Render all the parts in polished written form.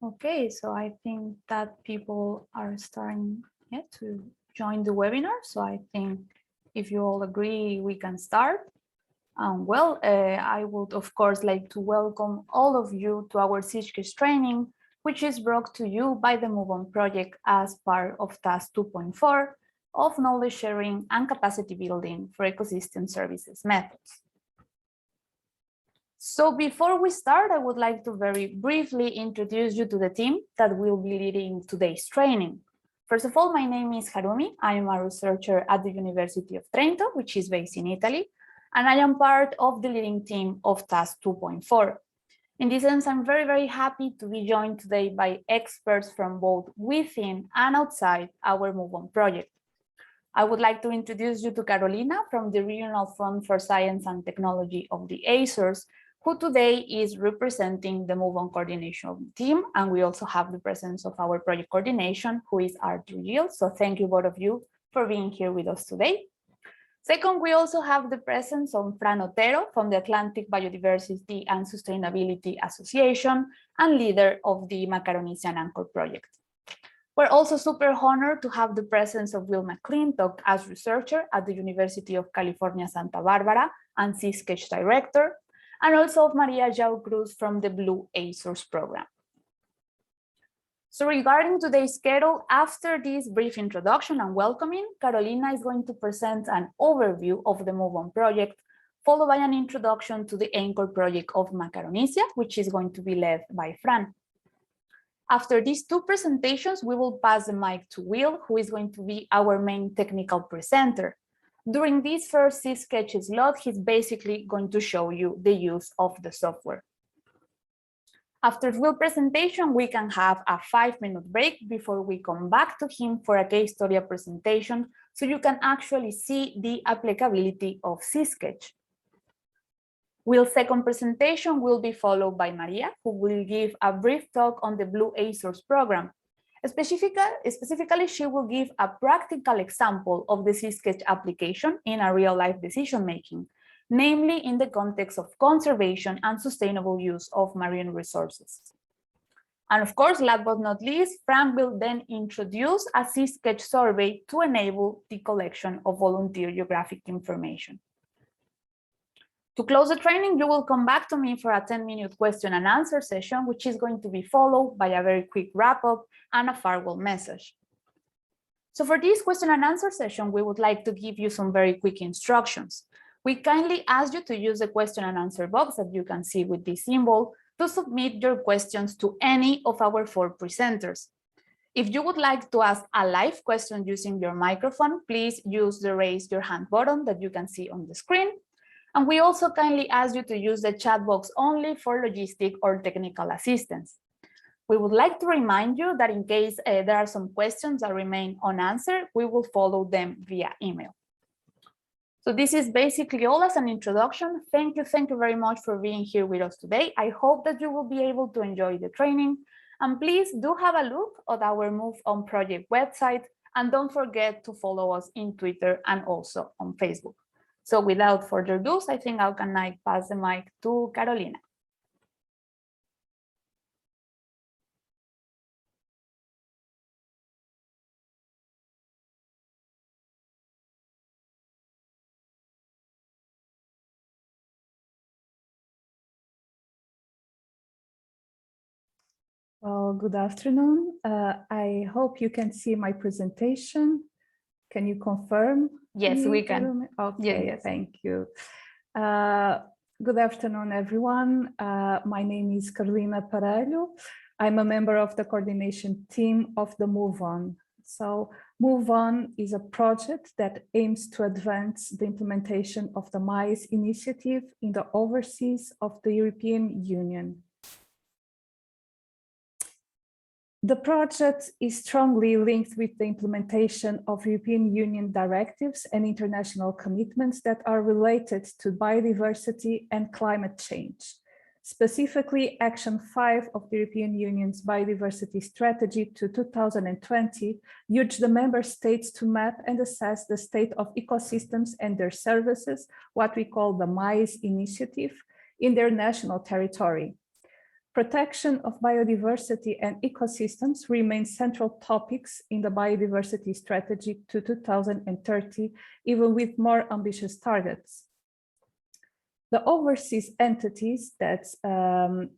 Okay, so I think that people are starting to join the webinar. So I think if you all agree, we can start. I would of course like to welcome all of you to our SeaSketch training, which is brought to you by the Move On project as part of Task 2.4 of knowledge sharing and capacity building for ecosystem services methods. So before we start, I would like to very briefly introduce you to the team that will be leading today's training. First of all, my name is Harumi. I am a researcher at the University of Trento, which is based in Italy, and I am part of the leading team of Task 2.4. In this sense, I'm very happy to be joined today by experts from both within and outside our Move On project. I would like to introduce you to Carolina from the Regional Fund for Science and Technology of the Azores, who today is representing the Move On coordination team. And we also have the presence of our project coordination, who is Arthur Gill. So thank you both of you for being here with us today. Second, we also have the presence of Fran Otero from the Atlantic Biodiversity and Sustainability Association and leader of the Macaronesia Anchor project. We're also super honored to have the presence of Will McClintock as researcher at the University of California, Santa Barbara and SeaSketch director, and also of Maria João Cruz from the Blue Azores program. So regarding today's schedule, after this brief introduction and welcoming, Carolina is going to present an overview of the Move On project, followed by an introduction to the Anchor project of Macaronesia, which is going to be led by Fran. After these two presentations, we will pass the mic to Will, who is going to be our main technical presenter. During this first SeaSketch slot, he's basically going to show you the use of the software. After Will's presentation, we can have a 5-minute break before we come back to him for a case study presentation, so you can actually see the applicability of SeaSketch. Will's second presentation will be followed by Maria, who will give a brief talk on the Blue Azores program. Specifically, she will give a practical example of the SeaSketch application in a real-life decision-making, namely in the context of conservation and sustainable use of marine resources. And of course, last but not least, Frank will then introduce a SeaSketch survey to enable the collection of volunteer geographic information. To close the training, you will come back to me for a 10-minute question and answer session, which is going to be followed by a very quick wrap-up and a farewell message. So for this question and answer session, we would like to give you some very quick instructions. We kindly ask you to use the question and answer box that you can see with this symbol to submit your questions to any of our 4 presenters. If you would like to ask a live question using your microphone, please use the raise your hand button that you can see on the screen. And we also kindly ask you to use the chat box only for logistic or technical assistance. We would like to remind you that in case there are some questions that remain unanswered, we will follow them via email. So this is basically all as an introduction. Thank you very much for being here with us today. I hope that you will be able to enjoy the training. And please do have a look at our Move On project website. And don't forget to follow us in Twitter and also on Facebook. So without further ado, I think I can now pass the mic to Carolina. Well, good afternoon. I hope you can see my presentation. Can you confirm? Yes, we can. Okay, yes. Thank you. Good afternoon, everyone. My name is Carolina Parelho. I'm a member of the coordination team of the Move On. So Move On is a project that aims to advance the implementation of the MAES initiative in the overseas of the European Union. The project is strongly linked with the implementation of European Union directives and international commitments that are related to biodiversity and climate change. Specifically, Action 5 of the European Union's Biodiversity Strategy to 2020 urged the member states to map and assess the state of ecosystems and their services, what we call the MAES initiative, in their national territory. Protection of biodiversity and ecosystems remain central topics in the biodiversity strategy to 2030, even with more ambitious targets. The overseas entities that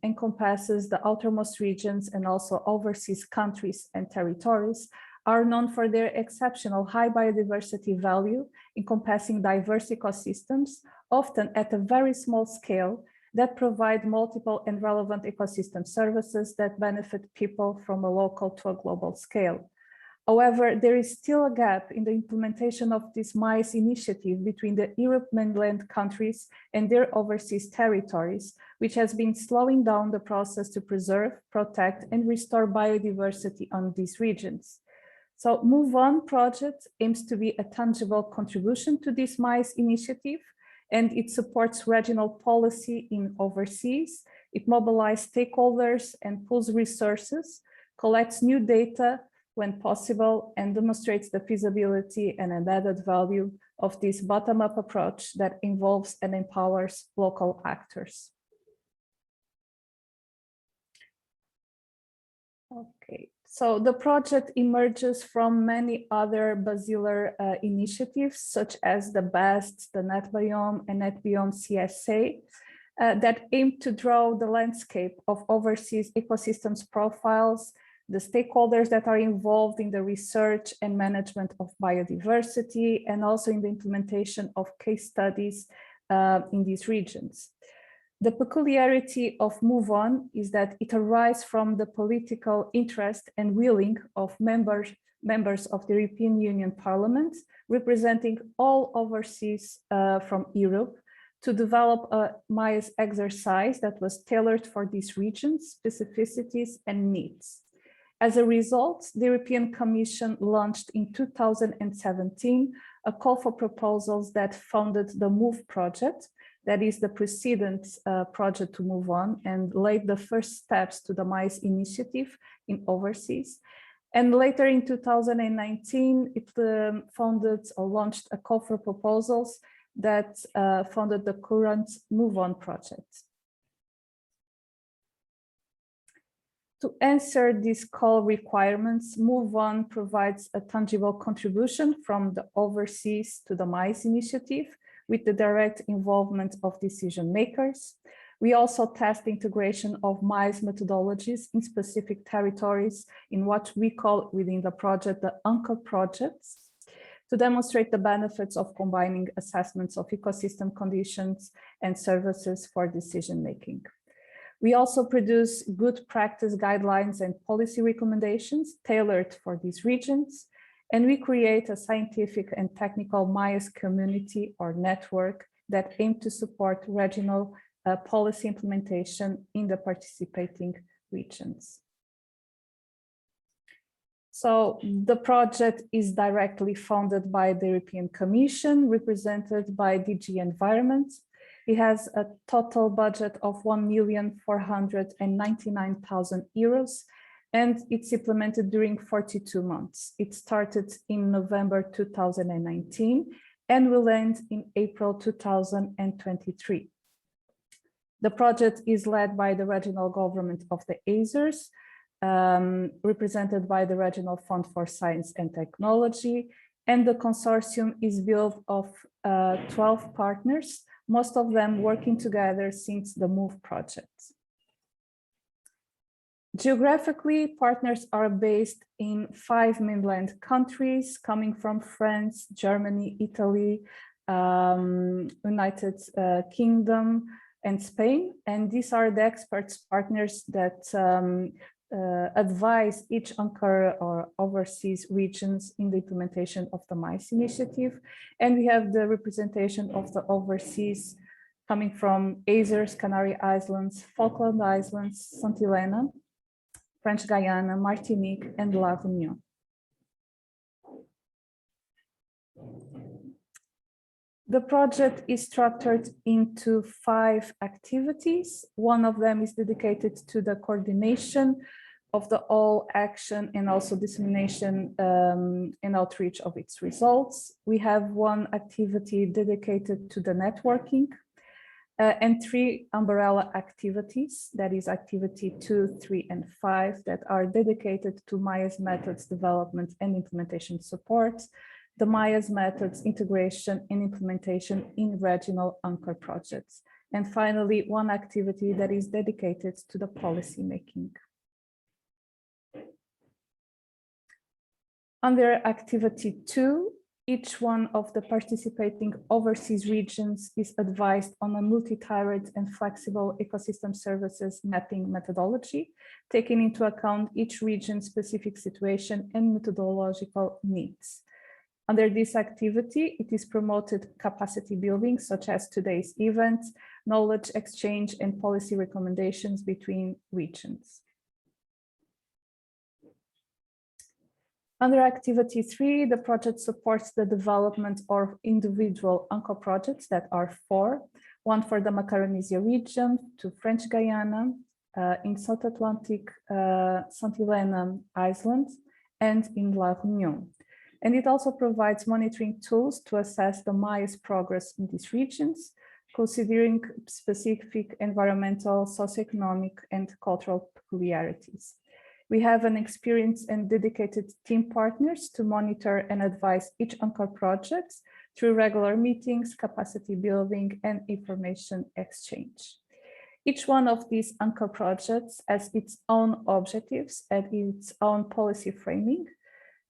encompasses the outermost regions and also overseas countries and territories are known for their exceptional high biodiversity value, encompassing diverse ecosystems, often at a very small scale, that provide multiple and relevant ecosystem services that benefit people from a local to a global scale. However, there is still a gap in the implementation of this MAES initiative between the Europe mainland countries and their overseas territories, which has been slowing down the process to preserve, protect, and restore biodiversity on these regions. So Move On project aims to be a tangible contribution to this MAES initiative, and it supports regional policy in overseas. It mobilizes stakeholders and pools resources, collects new data when possible, and demonstrates the feasibility and added value of this bottom-up approach that involves and empowers local actors. Okay, so the project emerges from many other basilar initiatives, such as the BEST, the NetBiome, and NetBiome CSA, that aim to draw the landscape of overseas ecosystems profiles, the stakeholders that are involved in the research and management of biodiversity, and also in the implementation of case studies in these regions. The peculiarity of Move On is that it arises from the political interest and willing of members of the European Union Parliament, representing all overseas from Europe, to develop a MAES exercise that was tailored for these regions' specificities and needs. As a result, the European Commission launched in 2017 a call for proposals that funded the MOVE project, that is the precedent project to Move On, and laid the first steps to the MAES initiative in overseas. And later in 2019, it funded or launched a call for proposals that funded the current Move On project. To answer these call requirements, Move On provides a tangible contribution from the overseas to the MAES initiative with the direct involvement of decision makers. We also test the integration of MAES methodologies in specific territories in what we call within the project the anchor projects, to demonstrate the benefits of combining assessments of ecosystem conditions and services for decision making. We also produce good practice guidelines and policy recommendations tailored for these regions, and we create a scientific and technical MAES community or network that aim to support regional policy implementation in the participating regions. So the project is directly funded by the European Commission, represented by DG Environment. It has a total budget of €1,499,000, and it's implemented during 42 months. It started in November 2019 and will end in April 2023. The project is led by the regional government of the Azores, represented by the Regional Fund for Science and Technology, and the consortium is built of 12 partners, most of them working together since the MOVE project. Geographically, partners are based in 5 mainland countries, coming from France, Germany, Italy, United Kingdom, and Spain. And these are the experts partners that advise each anchor or overseas regions in the implementation of the MAES initiative. And we have the representation of the overseas coming from Azores, Canary Islands, Falkland Islands, St. Helena, French Guiana, Martinique, and La Réunion. The project is structured into 5 activities. One of them is dedicated to the coordination of the all action and also dissemination and outreach of its results. We have one activity dedicated to the networking. and 3 umbrella activities, that is activity 2, 3, and 5, that are dedicated to MAES methods development and implementation support, the MAES methods integration and implementation in regional anchor projects. And finally, 1 activity that is dedicated to the policy making. Under activity 2, each one of the participating overseas regions is advised on a multi-tiered and flexible ecosystem services mapping methodology, taking into account each region's specific situation and methodological needs. Under this activity, it is promoted capacity building, such as today's event, knowledge exchange, and policy recommendations between regions. Under activity 3, the project supports the development of individual anchor projects that are 4, 1 for the Macaronesia region, 2 French Guiana, in South Atlantic, St. Helena Island, and in La Réunion. And it also provides monitoring tools to assess the MAES progress in these regions, considering specific environmental, socioeconomic, and cultural peculiarities. We have an experienced and dedicated team partners to monitor and advise each anchor project through regular meetings, capacity building, and information exchange. Each one of these anchor projects has its own objectives and its own policy framing,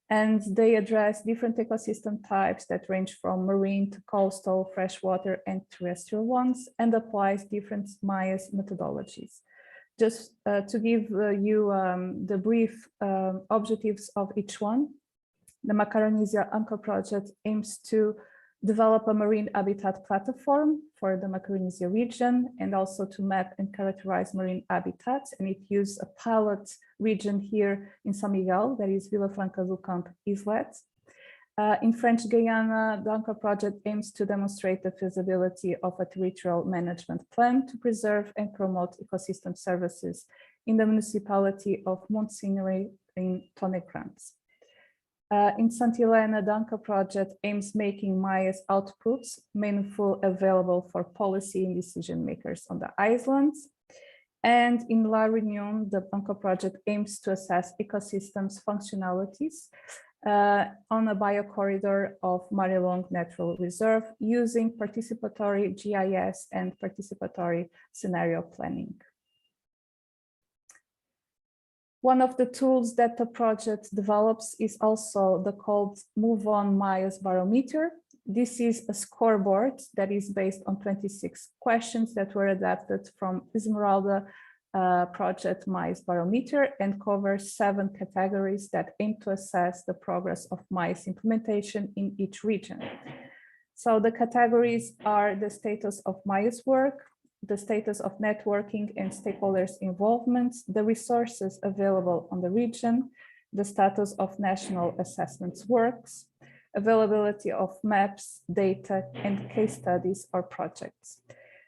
and they address different ecosystem types that range from marine to coastal, freshwater, and terrestrial ones, and applies different MAES methodologies. Just to give you the brief objectives of each one, the Macaronesia Anchor Project aims to develop a marine habitat platform for the Macaronesia region and also to map and characterize marine habitats. And it used a pilot region here in São Miguel, that is Vila Franca do Campo Islet. In French Guiana, the Anchor Project aims to demonstrate the feasibility of a territorial management plan to preserve and promote ecosystem services in the municipality of Montsingri in Tonne-Crans. In St. Helena, the Anchor Project aims making MAES outputs meaningful available for policy and decision makers on the islands. And in La Réunion, the Anchor Project aims to assess ecosystems functionalities on a biocorridor of Marilong Natural Reserve using participatory GIS and participatory scenario planning. One of the tools that the project develops is also the called Move On MAES Barometer. This is a scoreboard that is based on 26 questions that were adapted from Esmeralda project MAES Barometer and covers 7 categories that aim to assess the progress of MAES implementation in each region. So the categories are the status of MAES work, the status of networking and stakeholders' involvement, the resources available on the region, the status of national assessments works, availability of maps, data, and case studies or projects.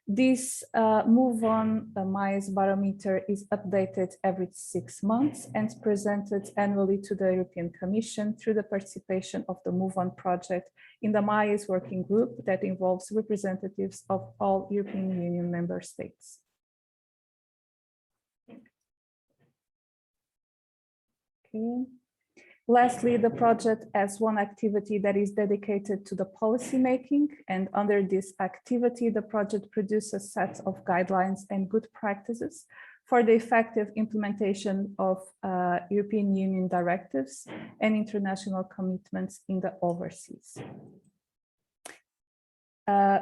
This Move On MAES Barometer is updated every 6 months and presented annually to the European Commission through the participation of the Move On project in the MAES working group that involves representatives of all European Union member states. Okay. Lastly, the project has 1 activity that is dedicated to the policy making, and under this activity, the project produces sets of guidelines and good practices for the effective implementation of European Union directives and international commitments in the overseas.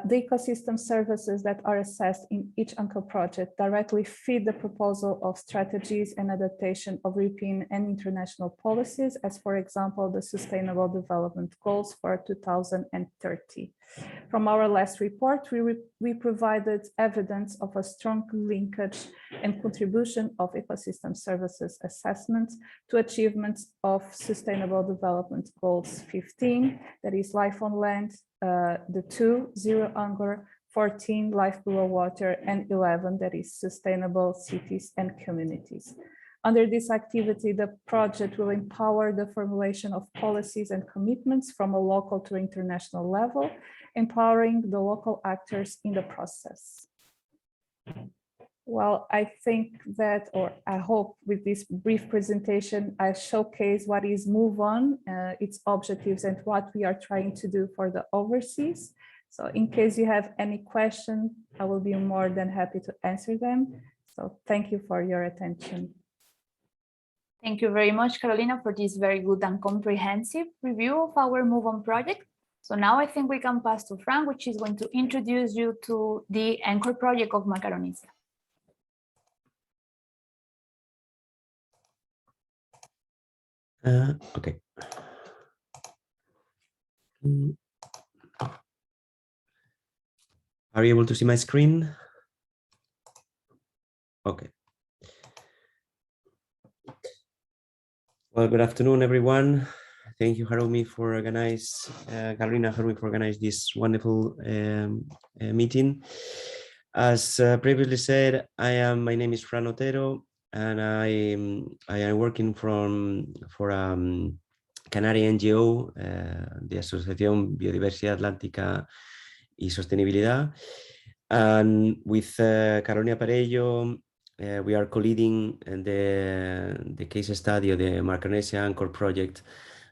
The ecosystem services that are assessed in each anchor project directly feed the proposal of strategies and adaptation of European and international policies, as for example, the Sustainable Development Goals for 2030. From our last report, we provided evidence of a strong linkage and contribution of ecosystem services assessments to achievements of Sustainable Development Goals 15, that is life on land, the 2, zero hunger, 14, life below water, and 11, that is sustainable cities and communities. Under this activity, the project will empower the formulation of policies and commitments from a local to international level, empowering the local actors in the process. Well, I think that, or I hope with this brief presentation, I showcase what is Move On, its objectives and what we are trying to do for the overseas. So in case you have any question, I will be more than happy to answer them. So thank you for your attention. Thank you very much, Carolina, for this very good and comprehensive review of our Move On project. So now I think we can pass to Frank, which is going to introduce you to the Anchor project of Macaronesia. Okay. Are you able to see my screen? Okay. Well, good afternoon, everyone. Thank you, Carolina, for organize this wonderful meeting. As previously said, my name is Fran Otero, and I am working for Canarian NGO, de Asociación Biodiversidad Atlántica y Sostenibilidad. And with Carolina Parello, we are co-leading the case study of the Macaronesia Anchor project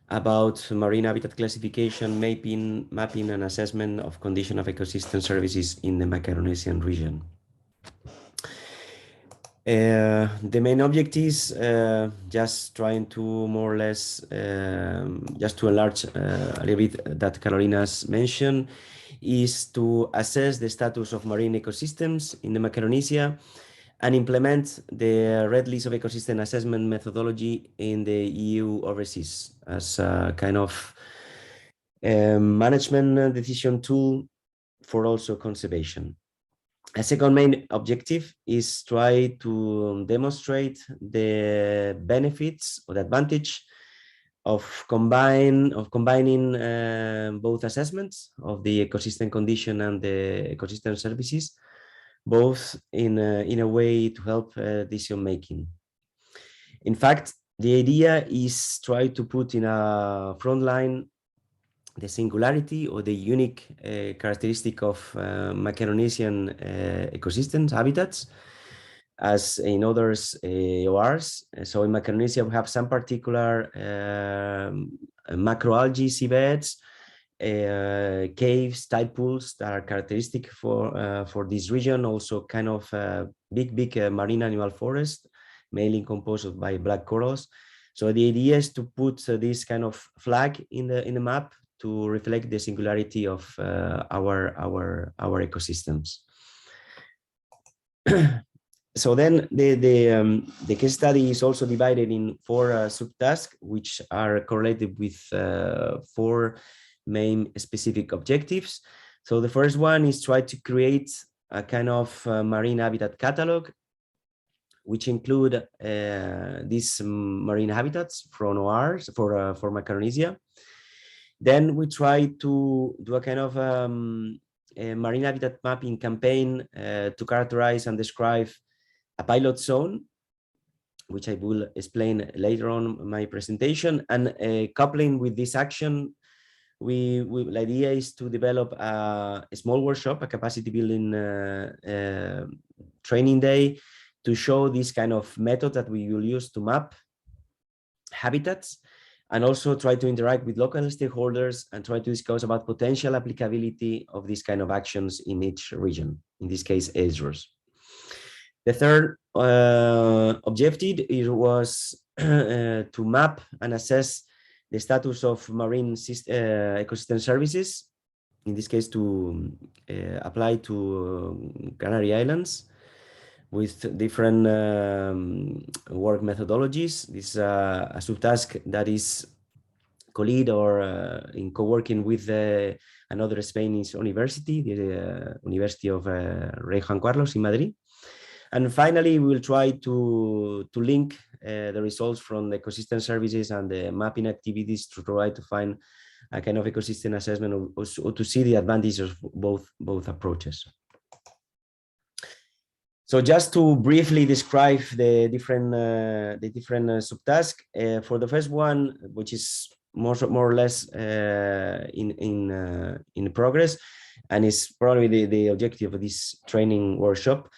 about marine habitat classification, mapping and assessment of condition of ecosystem services in the Macaronesian region. The main objectives, just trying to more or less, just to enlarge a little bit that Carolina's mentioned, is to assess the status of marine ecosystems in the Macaronesia and implement the Red List of Ecosystem Assessment methodology in the EU overseas as a kind of management decision tool for also conservation. A second main objective is try to demonstrate the benefits or the advantage of combining both assessments of the ecosystem condition and the ecosystem services, both in a way to help decision making. In fact, the idea is try to put in a front line the singularity or the unique characteristic of Macaronesian ecosystems, habitats, as in others ORs. So in Macaronesia, we have some particular macroalgae seabeds, caves, tide pools that are characteristic for this region. Also, kind of big marine animal forest, mainly composed by black corals. So the idea is to put this kind of flag in the map to reflect the singularity of our ecosystems. So then the case study is also divided in 4 subtasks, which are correlated with 4 main specific objectives. So the first one is try to create a kind of marine habitat catalog, which include these marine habitats from ORs for Macaronesia. Then we try to do a kind of a marine habitat mapping campaign to characterize and describe a pilot zone, which I will explain later on in my presentation. And coupling with this action, the idea is to develop a small workshop, a capacity building training day, to show this kind of method that we will use to map habitats, and also try to interact with local stakeholders and try to discuss about potential applicability of these kind of actions in each region, in this case, Azores. The third objective was to map and assess the status of marine ecosystem services, in this case to apply to Canary Islands with different work methodologies. This is a subtask that is co-lead or in co-working with another Spanish university, the University of Rey Juan Carlos in Madrid. And finally, we will try to link the results from the ecosystem services and the mapping activities to try to find a kind of ecosystem assessment or to see the advantages of both approaches. So just to briefly describe the different subtasks, for the first one, which is more or less in progress, and is probably the objective of this training workshop,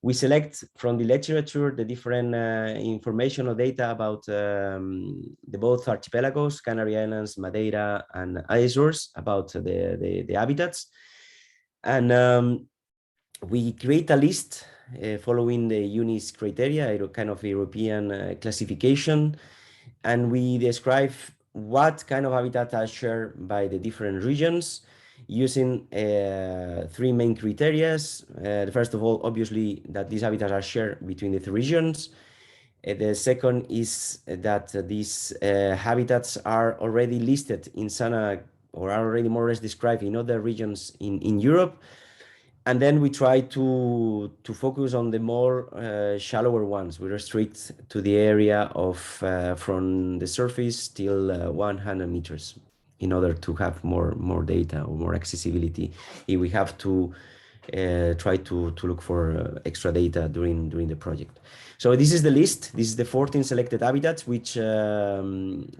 We select from the literature the different information or data about the both archipelagos, Canary Islands, Madeira, and Azores, about the habitats. And we create a list following the UNIS criteria, a kind of European classification, and we describe what kind of habitat are shared by the different regions using three main criteria. First of all, obviously, that these habitats are shared between the three regions. The second is that these habitats are already listed in SANA or are already more or less described in other regions in Europe. And then we try to focus on the more shallower ones. We restrict to the area of from the surface till 100 meters in order to have more data or more accessibility. If we have to try to look for extra data during the project. So this is the list. This is the 14 selected habitats, which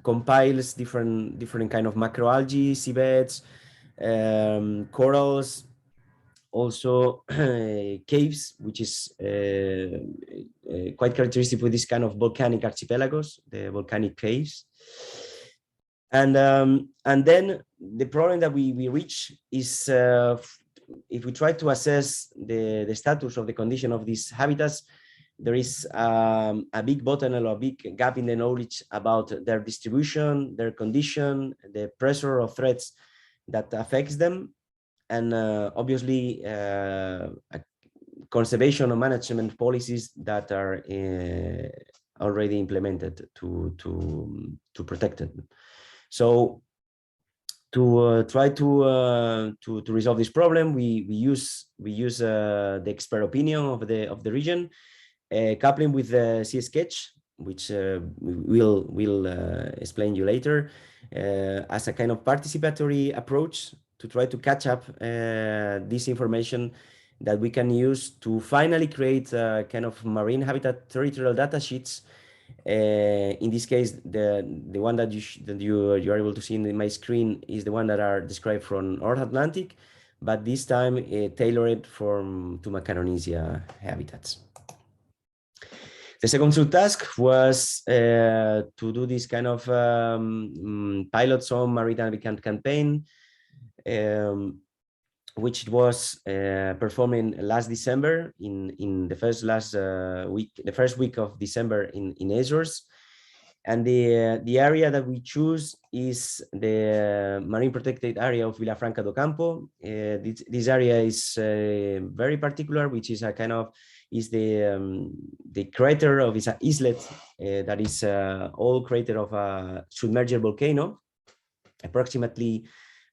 compiles different kind of macroalgae, seabeds, corals, also caves, which is quite characteristic for this kind of volcanic archipelagos, the volcanic caves. And then the problem that we reach is if we try to assess the status of the condition of these habitats, there is a big bottleneck or a big gap in the knowledge about their distribution, their condition, the pressure or threats that affects them, and obviously conservation or management policies that are already implemented to protect it. So to try to resolve this problem, we use the expert opinion of the region, coupling with the SeaSketch, which we'll explain you later, as a kind of participatory approach to try to catch up this information that we can use to finally create kind of marine habitat territorial data sheets. In this case, the one that you are able to see in my screen is the one that are described from North Atlantic, but this time tailored to Macaronesia habitats. The second subtask was to do this kind of pilot zone maritime navigant campaign, which was performing last December in the first week of December in Azores. And the area that we choose is the marine protected area of Vilafranca do Campo. This area is very particular, which is a kind of the crater of is an islet that is all crater of a submerged volcano, approximately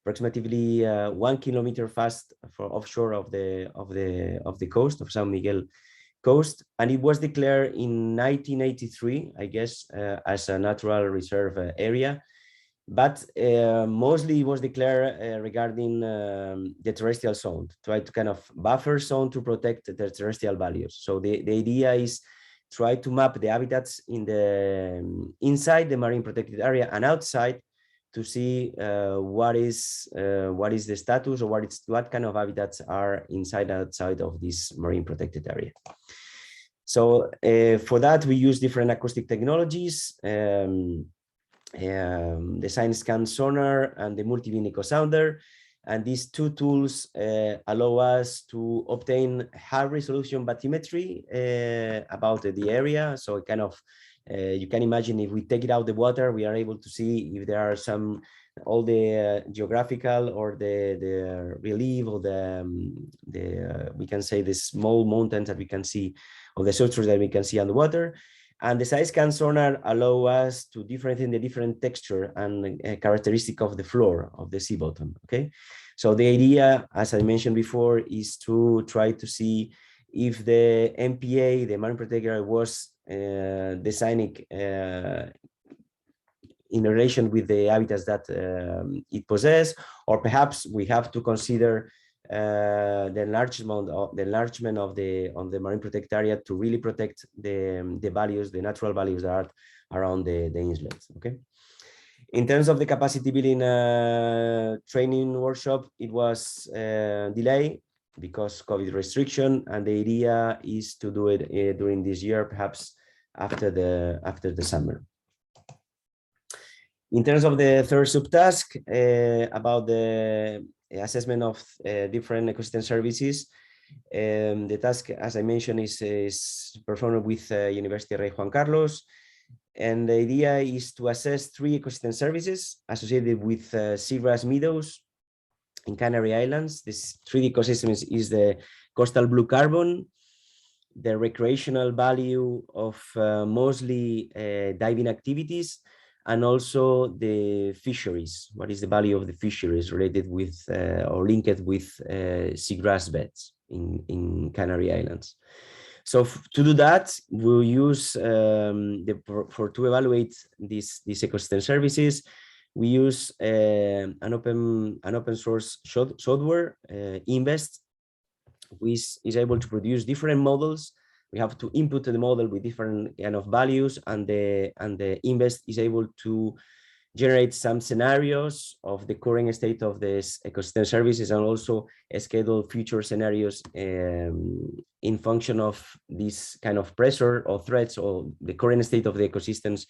1 kilometer fast for offshore of the coast of San Miguel coast, and it was declared in 1983, I guess, as a natural reserve area. But mostly it was declared regarding the terrestrial zone, try to kind of buffer zone to protect the terrestrial values. So the idea is try to map the habitats in inside the marine protected area and outside to see what is the status or what kind of habitats are inside and outside of this marine protected area. So for that we use different acoustic technologies. The SeaSketch sonar and the multi-beam echo sounder, and these two tools allow us to obtain high resolution bathymetry about the area. So kind of you can imagine if we take it out the water, we are able to see if there are all the geographical or the relief or we can say the small mountains that we can see or the structures that we can see underwater. And the SeaSketch sonar allow us to differentiate the different texture and characteristic of the floor of the sea bottom. Okay, so the idea, as I mentioned before, is to try to see if the MPA, the marine protected area, was designed in relation with the habitats that it possesses, or perhaps we have to consider the enlargement of the marine protected area to really protect the values, the natural values that are around the inlets. Okay. In terms of the capacity building training workshop, it was delayed because COVID restriction, and the idea is to do it during this year, perhaps after the summer. In terms of the third subtask about the assessment of different ecosystem services, the task, as I mentioned, is performed with University Rey Juan Carlos, and the idea is to assess 3 ecosystem services associated with seagrass meadows in Canary Islands. This 3 ecosystems is the coastal blue carbon, the recreational value of mostly diving activities, and also the fisheries. What is the value of the fisheries related with or linked with seagrass beds in Canary Islands? So to do that, we'll use to evaluate these ecosystem services. We use an open source software, Invest, which is able to produce different models. We have to input the model with different kind of values, and the Invest is able to generate some scenarios of the current state of this ecosystem services, and also schedule future scenarios in function of this kind of pressure or threats, or the current state of the ecosystems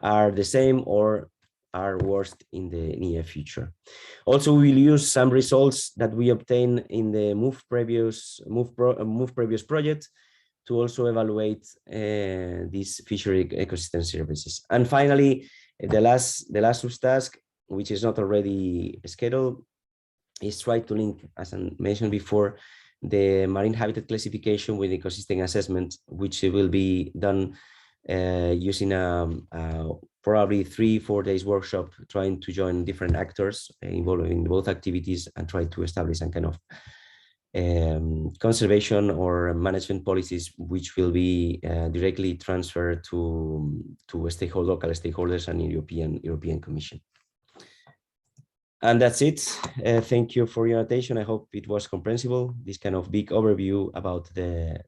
are the same or are worse in the near future. Also, we will use some results that we obtained in the Move Previous project to also evaluate these fishery ecosystem services. And finally, the last subtask, which is not already scheduled, is try to link, as I mentioned before, the marine habitat classification with ecosystem assessment, which will be done using probably 3-4 days workshop, trying to join different actors involved in both activities and try to establish some kind of conservation or management policies, which will be directly transferred to local stakeholders and European Commission. And that's it. Thank you for your attention. I hope it was comprehensible, this kind of big overview about the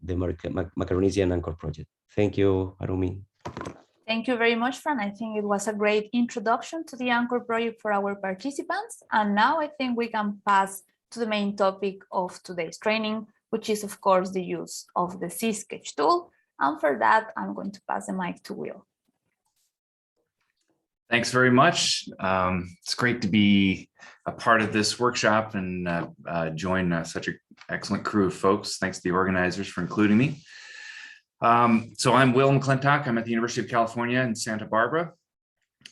Macaronesia and Anchor project. Thank you, Harumi. Thank you very much, Fran. I think it was a great introduction to the Anchor project for our participants. And now I think we can pass to the main topic of today's training, which is, of course, the use of the SeaSketch tool. And for that, I'm going to pass the mic to Will. Thanks very much. It's great to be a part of this workshop and join such an excellent crew of folks. Thanks to the organizers for including me. So I'm Will McClintock. I'm at the University of California in Santa Barbara.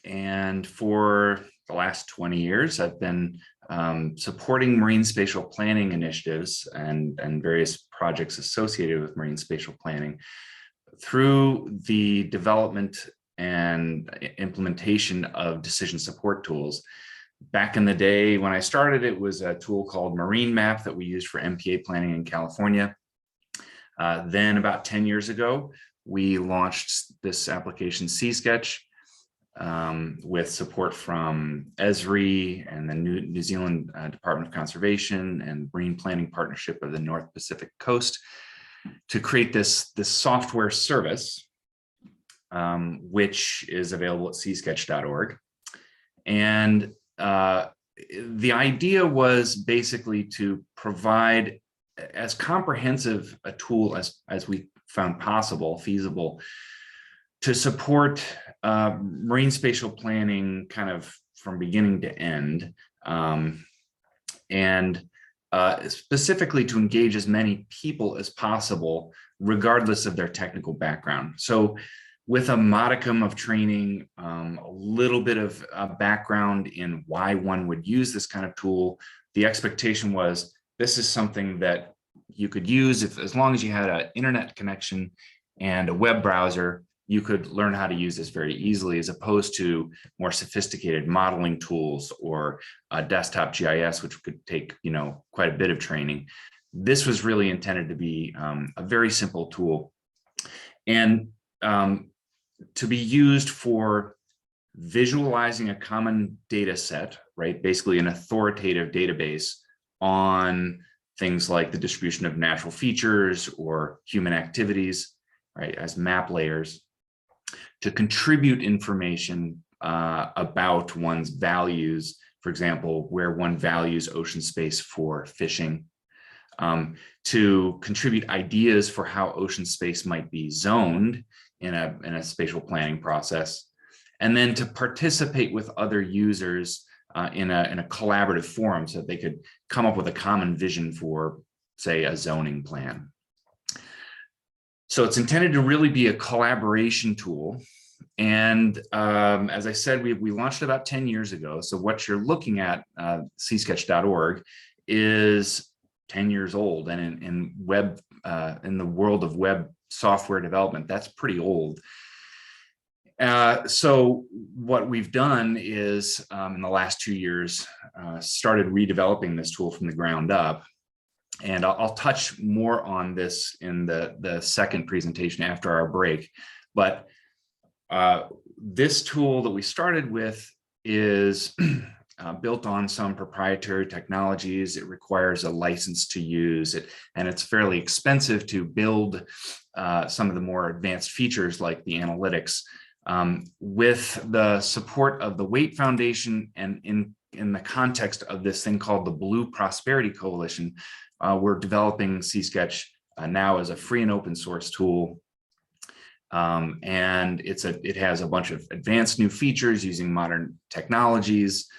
And for the last 20 years, I've been supporting marine spatial planning initiatives and various projects associated with marine spatial planning through the development and implementation of decision support tools. Back in the day when I started, it was a tool called Marine Map that we used for MPA planning in California. Then about 10 years ago, we launched this application SeaSketch with support from ESRI and the New Zealand Department of Conservation and Marine Planning Partnership of the North Pacific Coast to create this software service, which is available at seasketch.org. And the idea was basically to provide as comprehensive a tool as we found feasible to support marine spatial planning kind of from beginning to end, and specifically to engage as many people as possible, regardless of their technical background. So with a modicum of training, a little bit of background in why one would use this kind of tool, the expectation was this is something that you could use as long as you had an internet connection and a web browser, you could learn how to use this very easily, as opposed to more sophisticated modeling tools or desktop GIS, which could take, quite a bit of training. This was really intended to be a very simple tool, and to be used for visualizing a common data set, right? Basically an authoritative database on things like the distribution of natural features or human activities, right, as map layers, to contribute information about one's values, for example, where one values ocean space for fishing, to contribute ideas for how ocean space might be zoned in a spatial planning process, and then to participate with other users in a collaborative forum so that they could come up with a common vision for, say, a zoning plan. So it's intended to really be a collaboration tool. And as I said, we launched about 10 years ago. So what you're looking at, SeaSketch.org, is 10 years old. And in the world of web software development, that's pretty old. So what we've done is, in the last 2 years, started redeveloping this tool from the ground up. And I'll touch more on this in the second presentation after our break. But this tool that we started with is built on some proprietary technologies. It requires a license to use it, and it's fairly expensive to build some of the more advanced features like the analytics. With the support of the Weight Foundation and in the context of this thing called the Blue Prosperity Coalition, we're developing SeaSketch now as a free and open source tool. And it has a bunch of advanced new features using modern technologies,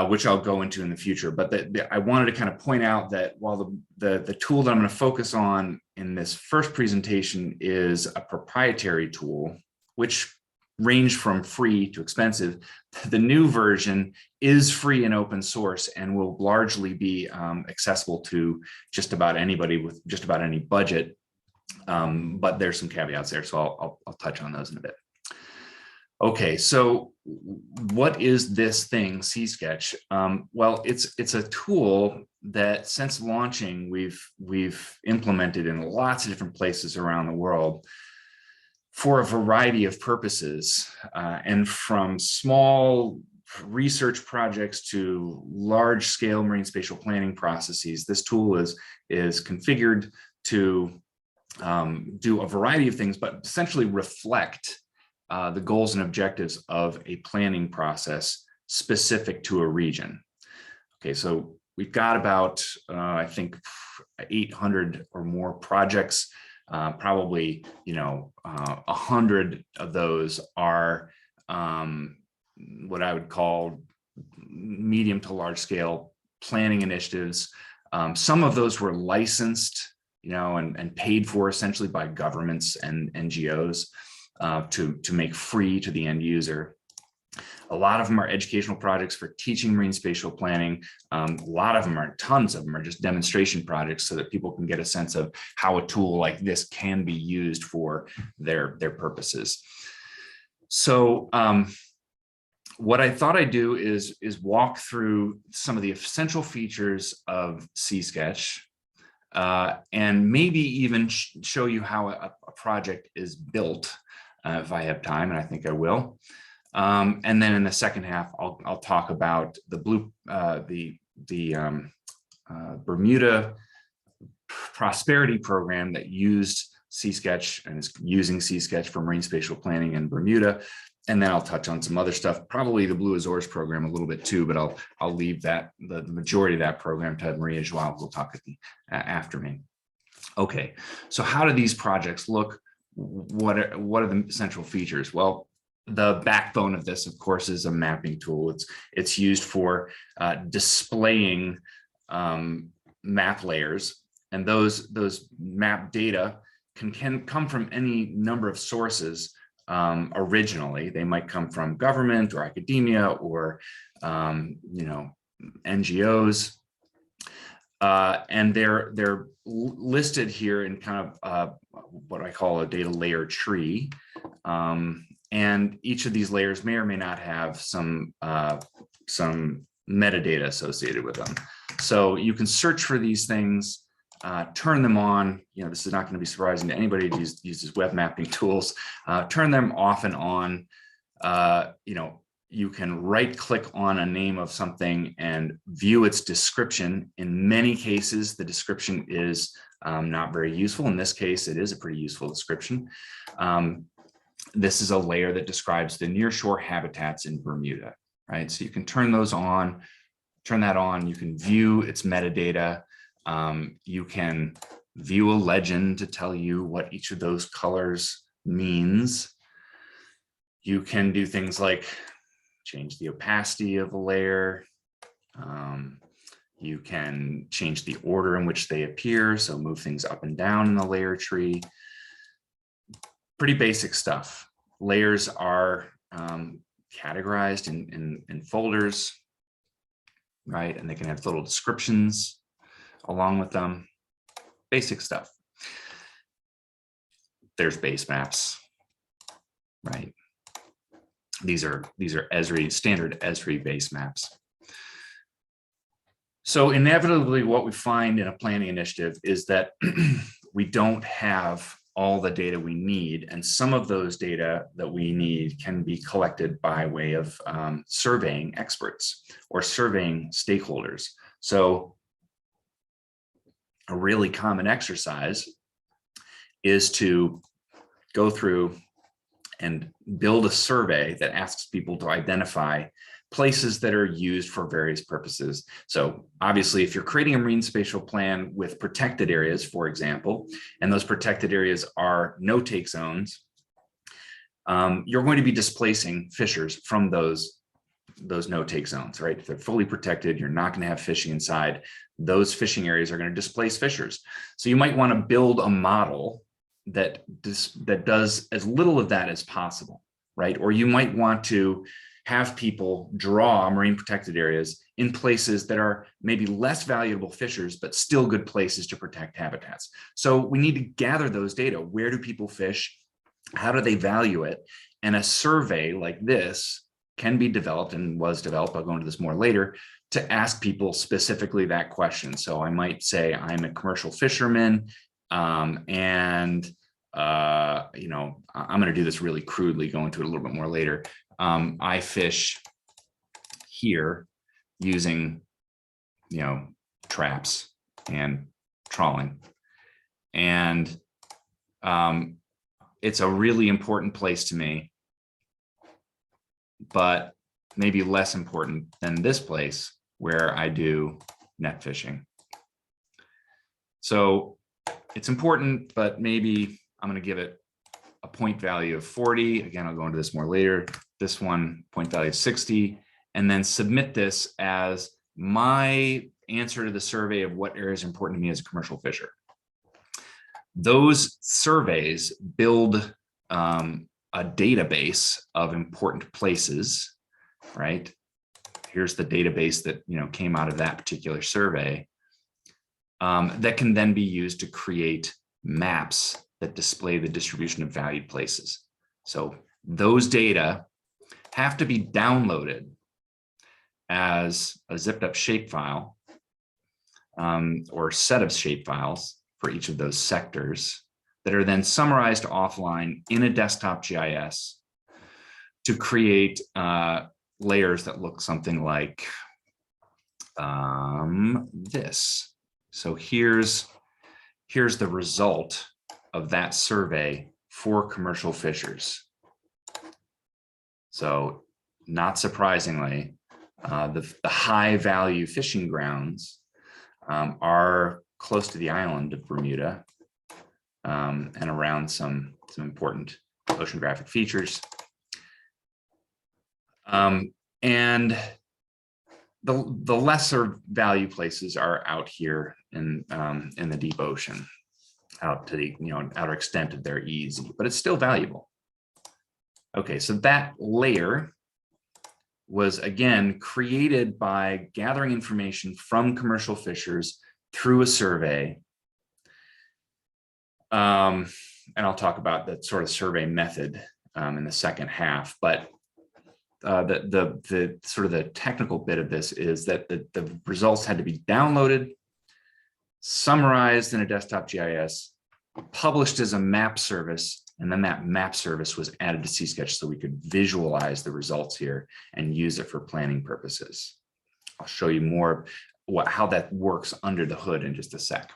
which I'll go into in the future. But I wanted to kind of point out that while the tool that I'm going to focus on in this first presentation is a proprietary tool, which range from free to expensive, the new version is free and open source and will largely be accessible to just about anybody with just about any budget. But there's some caveats there, so I'll touch on those in a bit. Okay, so what is this thing, SeaSketch? Well, it's a tool that since launching we've implemented in lots of different places around the world for a variety of purposes, and from small research projects to large-scale marine spatial planning processes. This tool is configured to do a variety of things, but essentially reflect the goals and objectives of a planning process specific to a region. Okay, so we've got about, I think, 800 or more projects. Probably, 100 of those are what I would call medium to large scale planning initiatives. Some of those were licensed, and paid for essentially by governments and NGOs to make free to the end user. A lot of them are educational projects for teaching marine spatial planning. Tons of them are just demonstration projects so that people can get a sense of how a tool like this can be used for their purposes. So what I thought I'd do is walk through some of the essential features of SeaSketch, and maybe even show you how a project is built, if I have time, and I think I will. And then in the second half, I'll talk about the Bermuda Prosperity Program that used SeaSketch and is using SeaSketch for marine spatial planning in Bermuda. And then I'll touch on some other stuff, probably the Blue Azores program a little bit too, but I'll leave the majority of that program to Maria Joao, who'll talk after me. Okay, so how do these projects look? What are the essential features? Well, the backbone of this, of course, is a mapping tool. It's used for displaying map layers, and those map data can come from any number of sources. Originally, they might come from government or academia or NGOs, and they're listed here in kind of what I call a data layer tree. And each of these layers may or may not have some metadata associated with them. So you can search for these things, turn them on. This is not going to be surprising to anybody who uses web mapping tools. Turn them off and on. You can right-click on a name of something and view its description. In many cases, the description is not very useful. In this case, it is a pretty useful description. This is a layer that describes the nearshore habitats in Bermuda, right? So you can turn that on, you can view its metadata. You can view a legend to tell you what each of those colors means. You can do things like change the opacity of a layer. You can change the order in which they appear, so move things up and down in the layer tree. Pretty basic stuff. Layers are categorized in folders, right? And they can have little descriptions along with them. Basic stuff. There's base maps, right? These are Esri, standard Esri base maps. So inevitably what we find in a planning initiative is that we don't have all the data we need, and some of those data that we need can be collected by way of surveying experts or surveying stakeholders. So a really common exercise is to go through and build a survey that asks people to identify places that are used for various purposes. So obviously, if you're creating a marine spatial plan with protected areas, for example, and those protected areas are no-take zones, you're going to be displacing fishers from those no-take zones, right? If they're fully protected, you're not going to have fishing inside. Those fishing areas are going to displace fishers. So you might want to build a model that does as little of that as possible, right? Or you might want to have people draw marine protected areas in places that are maybe less valuable fishers, but still good places to protect habitats. So we need to gather those data. Where do people fish? How do they value it? And a survey like this can be developed and was developed, I'll go into this more later, to ask people specifically that question. So I might say I'm a commercial fisherman, and you know, I'm going to do this really crudely, go into it a little bit more later. I fish here using, you know, traps and trawling, and it's a really important place to me, but maybe less important than this place where I do net fishing. So it's important, but maybe I'm going to give it a point value of 40. Again, I'll go into this more later. This one, point value of 60, and then submit this as my answer to the survey of what areas are important to me as a commercial fisher. Those surveys build a database of important places, right? Here's the database that, you know, came out of that particular survey, that can then be used to create maps that display the distribution of valued places. So those data have to be downloaded as a zipped up shapefile, or set of shapefiles for each of those sectors that are then summarized offline in a desktop GIS to create layers that look something like this. So here's the result of that survey for commercial fishers. So not surprisingly, the high value fishing grounds are close to the island of Bermuda, and around some important oceanographic features. And the lesser value places are out here in the deep ocean, out to the, you know, outer extent of their EEZ, but it's still valuable. Okay, so that layer was again created by gathering information from commercial fishers through a survey. And I'll talk about that sort of survey method in the second half, but the sort of the technical bit of this is that the results had to be downloaded, summarized in a desktop GIS, published as a map service, and then that map service was added to SeaSketch so we could visualize the results here and use it for planning purposes. I'll show you more how that works under the hood in just a sec.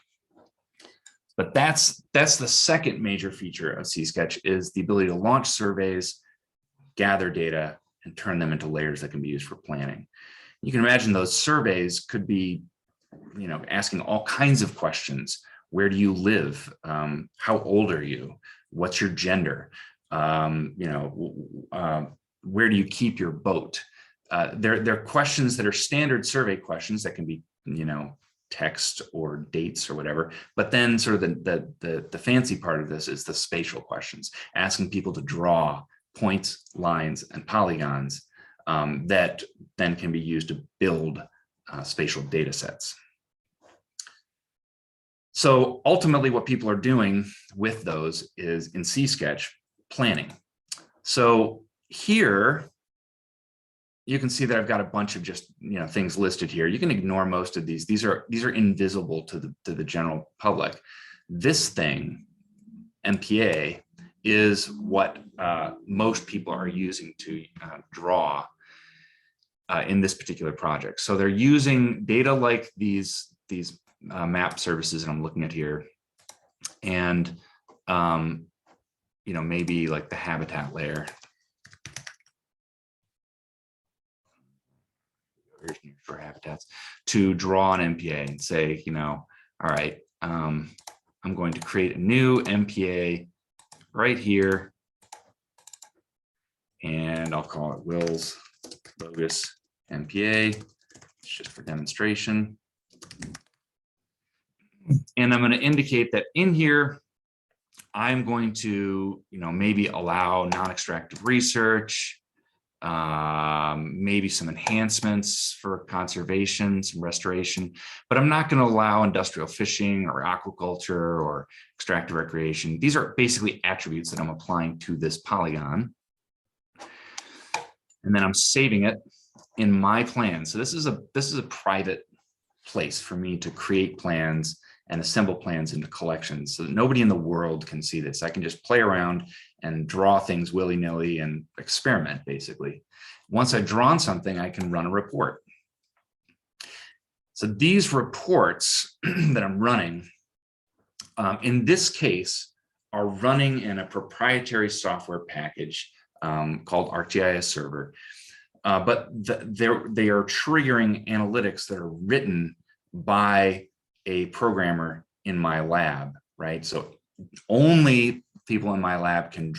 But that's the second major feature of SeaSketch, is the ability to launch surveys, gather data, and turn them into layers that can be used for planning. You can imagine those surveys could be asking all kinds of questions. Where do you live? How old are you? What's your gender? Where do you keep your boat? They're questions that are standard survey questions that can be, text or dates or whatever. But then sort of the fancy part of this is the spatial questions, asking people to draw points, lines, and polygons that then can be used to build spatial data sets. So ultimately what people are doing with those is in SeaSketch planning. So here you can see that I've got a bunch of just things listed here. You can ignore most of these. These are invisible to the general public. This thing, MPA, is what most people are using to draw in this particular project. So they're using data like these map services that I'm looking at here, and maybe like the habitat layer. For habitats to draw an MPA and say, all right, I'm going to create a new MPA right here, and I'll call it Will's Bogus MPA. It's just for demonstration. And I'm going to indicate that in here, I'm going to, maybe allow non-extractive research, maybe some enhancements for conservation, some restoration, but I'm not going to allow industrial fishing or aquaculture or extractive recreation. These are basically attributes that I'm applying to this polygon. And then I'm saving it in my plan. So this is a private place for me to create plans and assemble plans into collections so that nobody in the world can see this. I can just play around and draw things willy-nilly and experiment, basically. Once I've drawn something, I can run a report. So these reports that I'm running, in this case, are running in a proprietary software package called ArcGIS Server. But they are triggering analytics that are written by a programmer in my lab, right? So only people in my lab can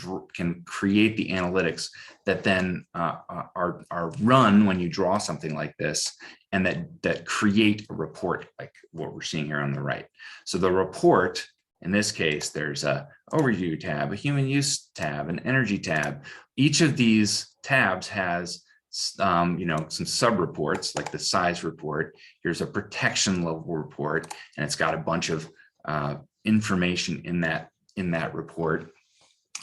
create the analytics that then are run when you draw something like this, and that create a report like what we're seeing here on the right. So the report, in this case, there's a overview tab, a human use tab, an energy tab. Each of these tabs has some sub-reports like the size report. Here's a protection level report, and it's got a bunch of information in that report.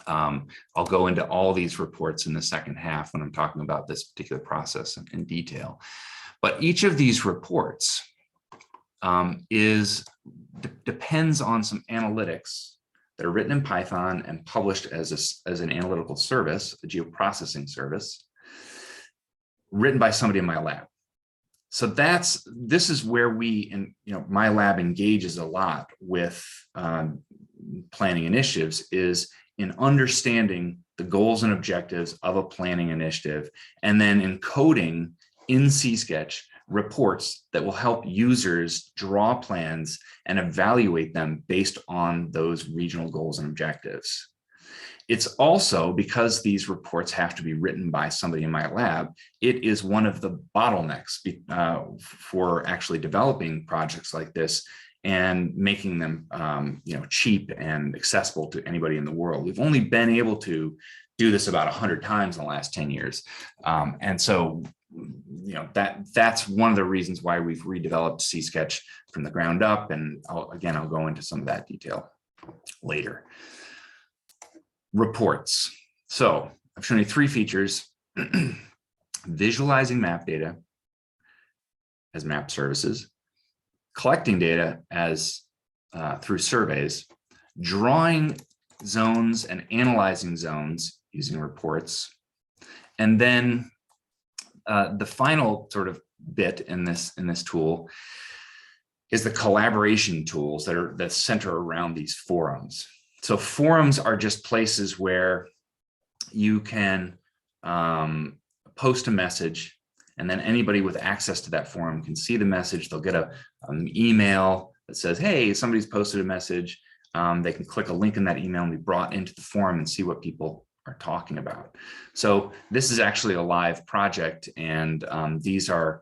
I'll go into all these reports in the second half when I'm talking about this particular process in detail. But each of these reports depends on some analytics that are written in Python and published as an analytical service, a geoprocessing service, written by somebody in my lab. So this is where my lab engages a lot with planning initiatives, is in understanding the goals and objectives of a planning initiative, and then encoding in SeaSketch reports that will help users draw plans and evaluate them based on those regional goals and objectives. It's also, because these reports have to be written by somebody in my lab, it is one of the bottlenecks for actually developing projects like this and making them cheap and accessible to anybody in the world. We've only been able to do this about 100 times in the last 10 years. And so that's one of the reasons why we've redeveloped SeaSketch from the ground up. And I'll go into some of that detail later. Reports. So I've shown you three features: visualizing map data as map services, collecting data as through surveys, drawing zones and analyzing zones using reports, and then the final sort of bit in this tool is the collaboration tools that center around these forums. So forums are just places where you can post a message And then anybody with access to that forum can see the message. They'll get an email that says, hey, somebody's posted a message. They can click a link in that email and be brought into the forum and see what people are talking about. So this is actually a live project, and these are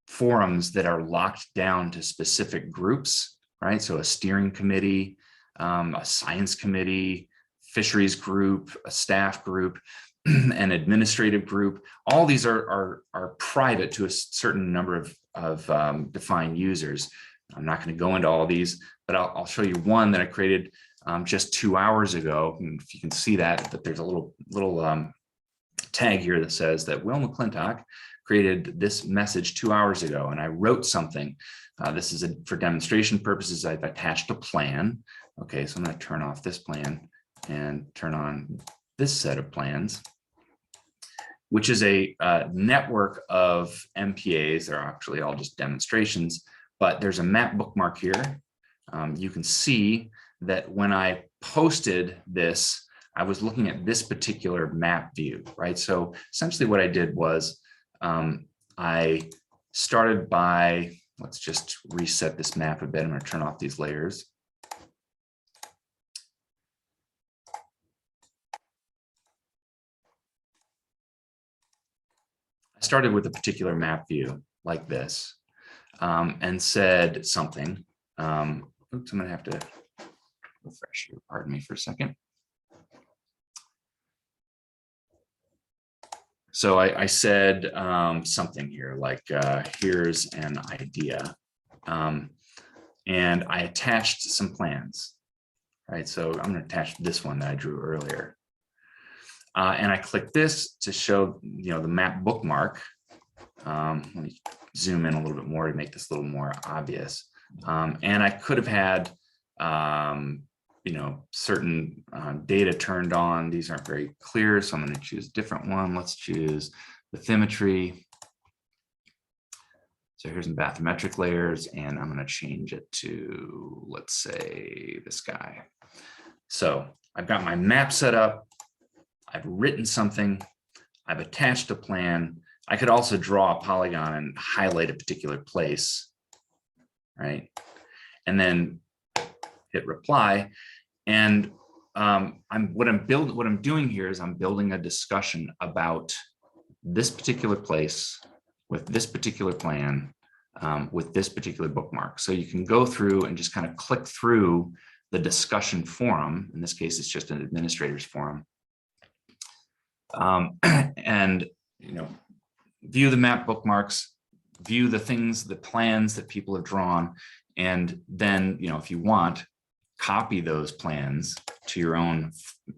forums that are locked down to specific groups, right? So a steering committee, a science committee, fisheries group, a staff group, an administrative group. All these are private to a certain number of defined users. I'm not going to go into all of these, but I'll show you one that I created just 2 hours ago. And if you can see that there's a little tag here that says that Will McClintock created this message 2 hours ago, and I wrote something. This is for demonstration purposes. I've attached a plan. Okay, so I'm going to turn off this plan and turn on this set of plans, which is a network of MPAs. They're actually all just demonstrations, but there's a map bookmark here. You can see that when I posted this, I was looking at this particular map view, right? So essentially what I did was I started by, let's just reset this map a bit. I'm going to turn off these layers. I started with a particular map view like this and said something. Oops, I'm going to have to refresh here. Pardon me for a second. So I said something here like, here's an idea. And I attached some plans, right? So I'm going to attach this one that I drew earlier. And I click this to show, the map bookmark. Let me zoom in a little bit more to make this a little more obvious. And I could have had, certain data turned on. These aren't very clear, so I'm going to choose a different one. Let's choose bathymetry. So here's some bathymetric layers, and I'm going to change it to, let's say, this guy. So I've got my map set up. I've written something. I've attached a plan. I could also draw a polygon and highlight a particular place, right? And then hit reply. And what I'm doing here is I'm building a discussion about this particular place with this particular plan with this particular bookmark. So you can go through and just kind of click through the discussion forum. In this case, it's just an administrator's forum. And view the map bookmarks, view the plans that people have drawn, and then if you want, copy those plans to your own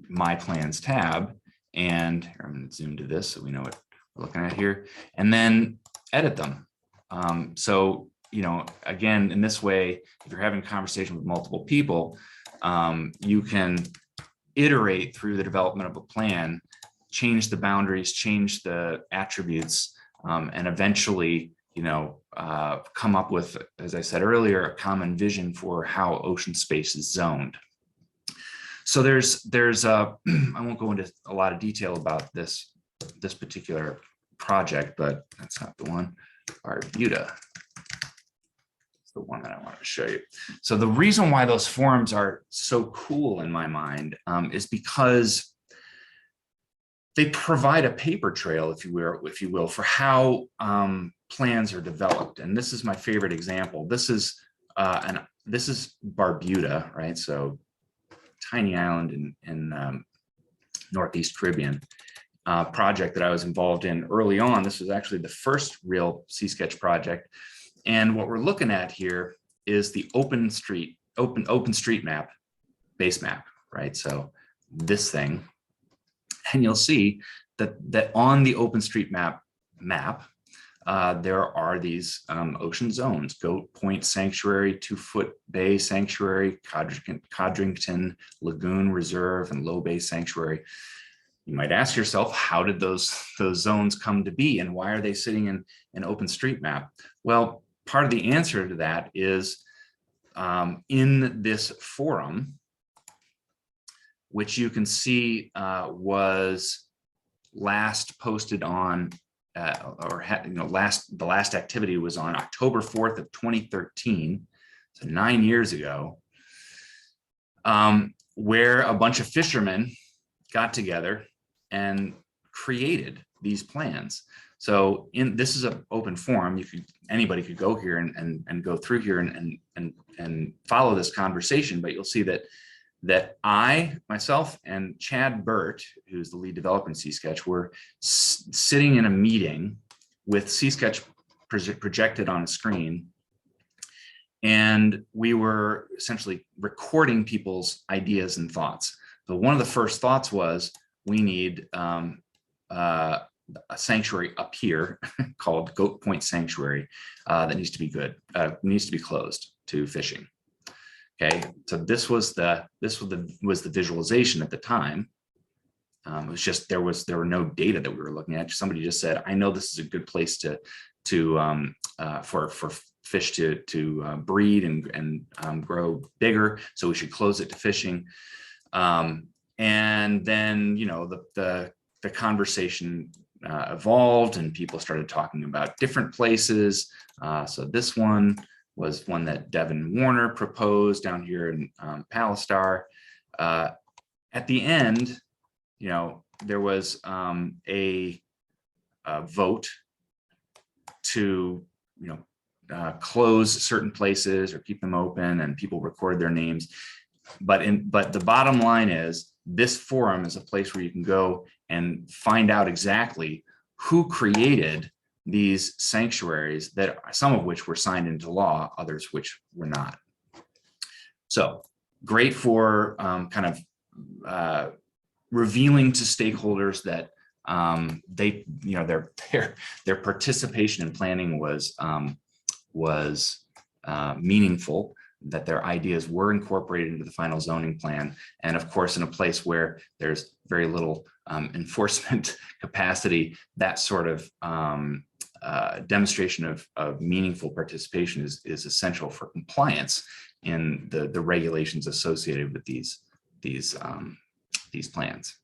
My Plans tab. And here, I'm going to zoom to this so we know what we're looking at here, and then edit them. So again, in this way, if you're having a conversation with multiple people, you can iterate through the development of a plan, change the boundaries, change the attributes, and eventually, come up with, as I said earlier, a common vision for how ocean space is zoned. So there's I won't go into a lot of detail about this particular project, but that's not the one. Barbuda. It's the one that I wanted to show you. So the reason why those forums are so cool in my mind is because they provide a paper trail, if you will, for how plans are developed. And this is my favorite example. This is Barbuda, right? So tiny island in Northeast Caribbean. Project that I was involved in early on. This was actually the first real SeaSketch project. And what we're looking at here is the OpenStreetMap base map, right? So this thing, and you'll see that on the OpenStreetMap map, there are these ocean zones: Goat Point Sanctuary, 2-foot Bay Sanctuary, Codrington Lagoon Reserve, and Low Bay Sanctuary. You might ask yourself, how did those zones come to be, and why are they sitting in OpenStreetMap? Well, part of the answer to that is in this forum, which you can see was last posted on the last activity was on October 4th of 2013, so 9 years ago, where a bunch of fishermen got together and created these plans. So this is an open forum. Anybody could go here and go through here and follow this conversation, but you'll see that I, myself, and Chad Burt, who's the lead developer in SeaSketch, were sitting in a meeting with SeaSketch projected on a screen. And we were essentially recording people's ideas and thoughts. So one of the first thoughts was, we need a sanctuary up here called Goat Point Sanctuary that needs to be needs to be closed to fishing. Okay, so this was the visualization at the time. It was just there were no data that we were looking at. Somebody just said, I know this is a good place for fish to breed and grow bigger, so we should close it to fishing. And then, you know, the conversation evolved and people started talking about different places. So this one was one that Devin Warner proposed down here in Palestar. At the end, you know, there was a vote to, you know, close certain places or keep them open, and people recorded their names. But the bottom line is, this forum is a place where you can go and find out exactly who created these sanctuaries, that some of which were signed into law, others which were not. So great for kind of revealing to stakeholders that they, you know, their participation in planning was meaningful, that their ideas were incorporated into the final zoning plan. And of course, in a place where there's very little enforcement capacity, that sort of demonstration of meaningful participation is essential for compliance in the regulations associated with these plans.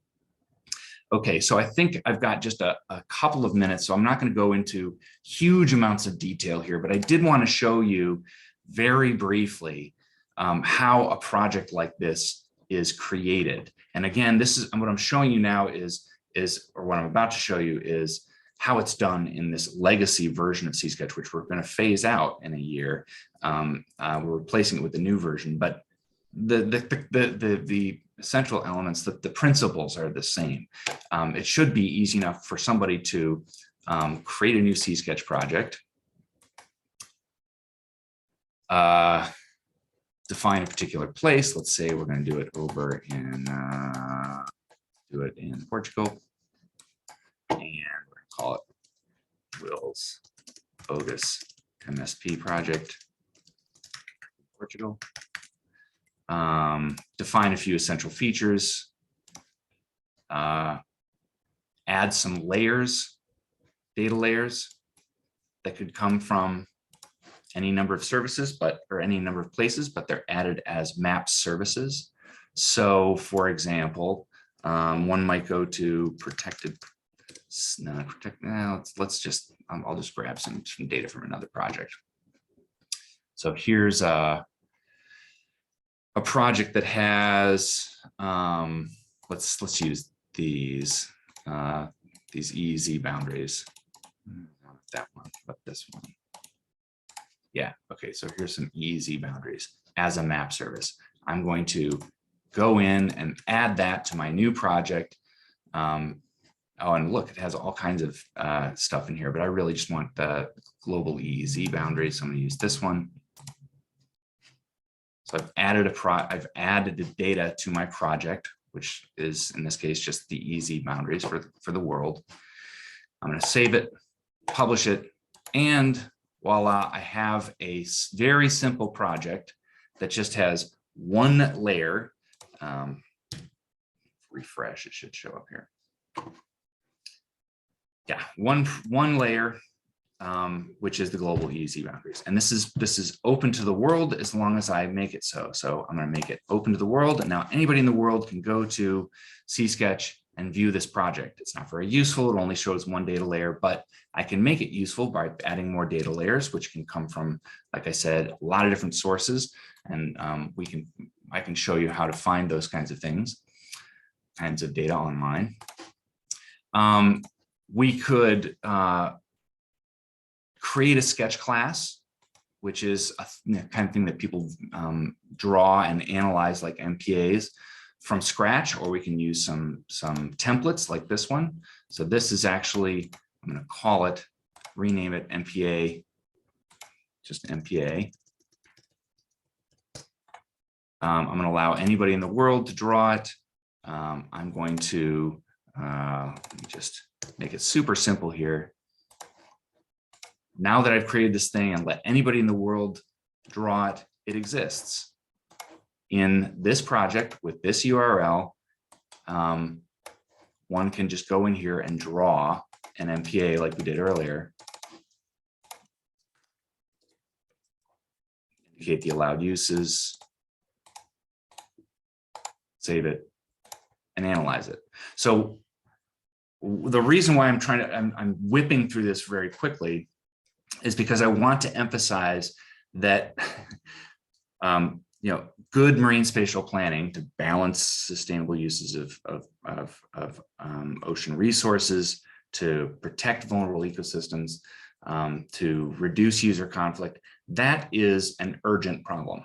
Okay, so I think I've got just a couple of minutes, so I'm not going to go into huge amounts of detail here, but I did want to show you very briefly how a project like this is created. And again, this is what I'm showing you now or what I'm about to show you is how it's done in this legacy version of SeaSketch, which we're going to phase out in a year. We're replacing it with the new version, but the essential elements, the principles are the same. It should be easy enough for somebody to create a new SeaSketch project, define a particular place. Let's say we're going to do it over in Portugal, and we're going to call it Will's Bogus MSP project, Portugal. Define a few essential features, add some layers, data layers that could come from any number of services, or any number of places, but they're added as map services. So for example, one might go to I'll just grab some data from another project. So here's a project that has, let's use these EEZ boundaries. Not that one, but this one. Yeah, okay, so here's some EEZ boundaries as a map service. I'm going to go in and add that to my new project. Oh, and look, it has all kinds of stuff in here, but I really just want the global EEZ boundaries. So I'm going to use this one. So I've added the data to my project, which is in this case just the EEZ boundaries for the world. I'm going to save it, publish it, and voila, I have a very simple project that just has one layer. Refresh, it should show up here. Yeah, one layer, which is the global EEZ boundaries. And this is open to the world as long as I make it so. So I'm going to make it open to the world, and now anybody in the world can go to SeaSketch and view this project. It's not very useful. It only shows one data layer, but I can make it useful by adding more data layers, which can come from, like I said, a lot of different sources. And I can show you how to find those kinds of things, kinds of data online. We could create a sketch class, which is a kind of thing that people draw and analyze like MPAs from scratch, or we can use some templates like this one. So this is actually, I'm going to call it, rename it MPA, just MPA. I'm going to allow anybody in the world to draw it. I'm going to let me just make it super simple here. Now that I've created this thing and let anybody in the world draw it, it exists. In this project with this URL, one can just go in here and draw an MPA like we did earlier. Indicate the allowed uses, save it, and analyze it. So the reason why I'm whipping through this very quickly is because I want to emphasize that good marine spatial planning to balance sustainable uses of ocean resources, to protect vulnerable ecosystems, to reduce user conflict, that is an urgent problem,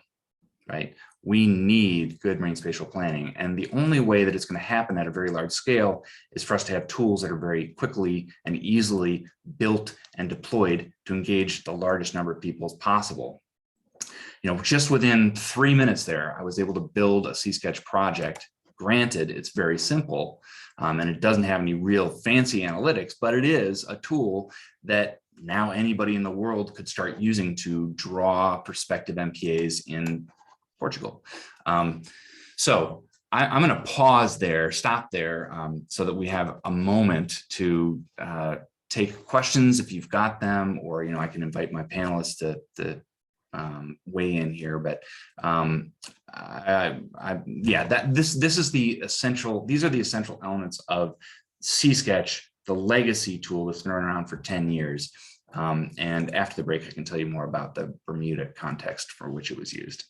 right? We need good marine spatial planning. And the only way that it's going to happen at a very large scale is for us to have tools that are very quickly and easily built and deployed to engage the largest number of people as possible. Just within 3 minutes there, I was able to build a SeaSketch project. Granted, it's very simple and it doesn't have any real fancy analytics, but it is a tool that now anybody in the world could start using to draw perspective MPAs in Portugal. So I'm going to pause there, stop there, so that we have a moment to take questions if you've got them, or I can invite my panelists to weigh in here. But this is the essential. These are the essential elements of SeaSketch, the legacy tool that's been around for 10 years. And after the break, I can tell you more about the Bermuda context for which it was used.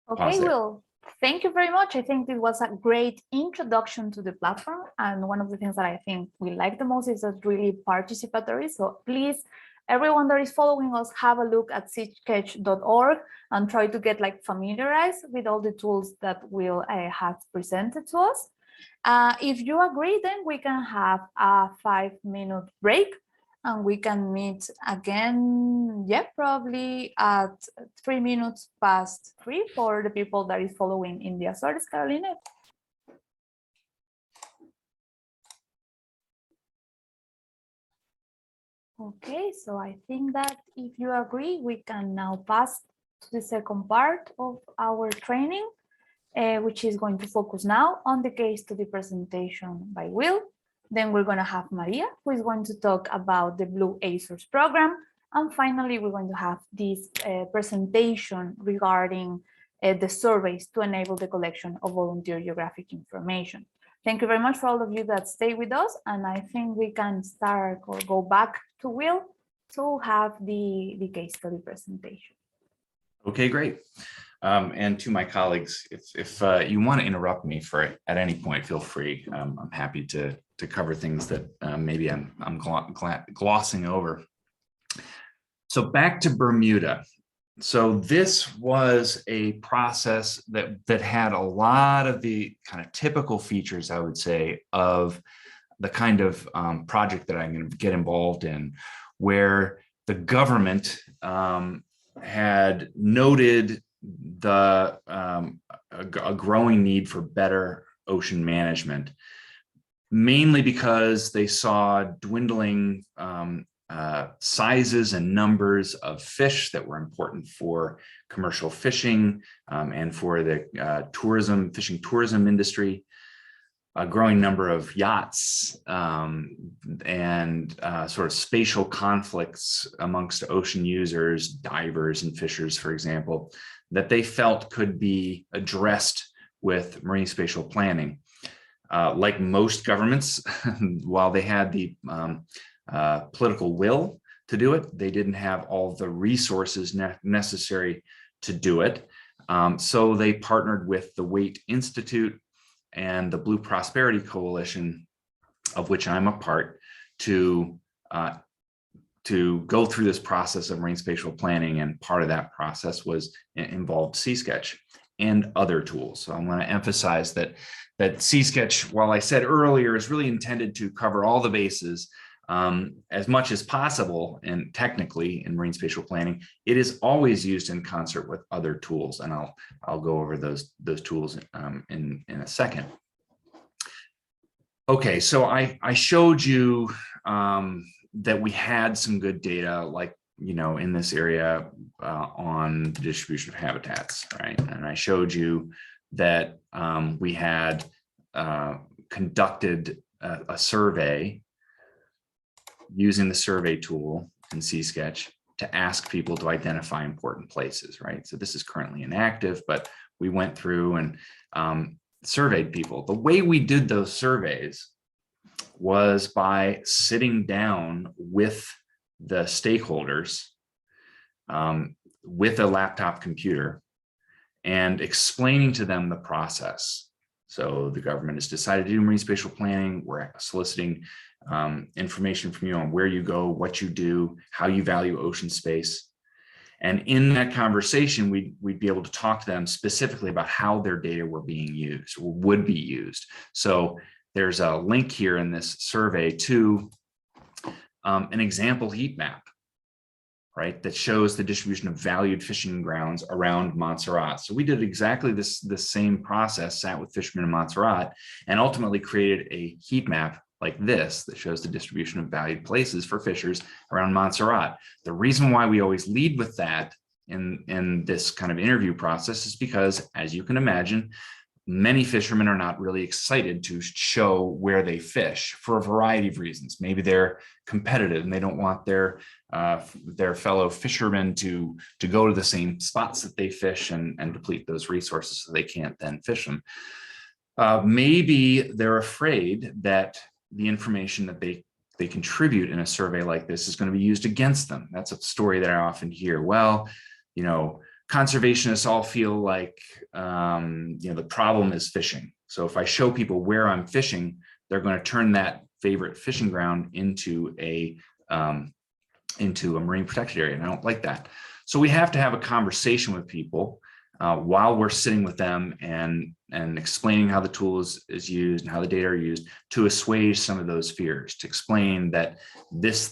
Okay, Will, thank you very much. I think it was a great introduction to the platform. And one of the things that I think we like the most is that it's really participatory. So please, everyone that is following us, have a look at SeaSketch.org and try to get familiarized with all the tools that Will has presented to us. If you agree, then we can have a 5-minute break and we can meet again, probably at 3 minutes past 3 for the people that is following in the Azores, Carolina. Okay, so I think that if you agree, we can now pass to the second part of our training, which is going to focus now on the case study presentation by Will. Then we're going to have Maria, who is going to talk about the Blue ASOS program. And finally, we're going to have this presentation regarding the surveys to enable the collection of volunteer geographic information. Thank you very much for all of you that stay with us. And I think we can start or go back to Will to have the case study presentation. Okay, great. And to my colleagues, if you want to interrupt me at any point, feel free. I'm happy to cover things that maybe I'm glossing over. So back to Bermuda. So this was a process that had a lot of the kind of typical features, I would say, of the kind of project that I'm going to get involved in, where the government had noted a growing need for better ocean management, mainly because they saw dwindling sizes and numbers of fish that were important for commercial fishing and for the fishing tourism industry, a growing number of yachts and sort of spatial conflicts amongst ocean users, divers and fishers, for example, that they felt could be addressed with marine spatial planning. Like most governments, while they had the political will to do it, they didn't have all the resources necessary to do it. So they partnered with the Waite Institute and the Blue Prosperity Coalition, of which I'm a part, to go through this process of marine spatial planning. And part of that process involved SeaSketch and other tools. So I'm going to emphasize that SeaSketch, while I said earlier, is really intended to cover all the bases as much as possible, and technically in marine spatial planning, it is always used in concert with other tools, and I'll go over those tools in a second. Okay, so I showed you that we had some good data, like, in this area on the distribution of habitats, right? And I showed you that we had conducted a survey using the survey tool in SeaSketch to ask people to identify important places, right? So this is currently inactive, but we went through and surveyed people. The way we did those surveys was by sitting down with the stakeholders with a laptop computer and explaining to them the process. So the government has decided to do marine spatial planning. We're soliciting information from you on where you go, what you do, how you value ocean space. And in that conversation, we'd be able to talk to them specifically about how their data were being used or would be used. So there's a link here in this survey to an example heat map, right, that shows the distribution of valued fishing grounds around Montserrat. So we did exactly the same process, sat with fishermen in Montserrat, and ultimately created a heat map like this that shows the distribution of valued places for fishers around Montserrat. The reason why we always lead with that in this kind of interview process is because, as you can imagine, many fishermen are not really excited to show where they fish for a variety of reasons. Maybe they're competitive and they don't want their fellow fishermen to go to the same spots that they fish and deplete those resources so they can't then fish them. Maybe they're afraid that the information that they contribute in a survey like this is going to be used against them. That's a story that I often hear. Well, conservationists all feel like, the problem is fishing. So if I show people where I'm fishing, they're going to turn that favorite fishing ground into a marine protected area. And I don't like that. So we have to have a conversation with people while we're sitting with them and explaining how the tool is used and how the data are used to assuage some of those fears, to explain that this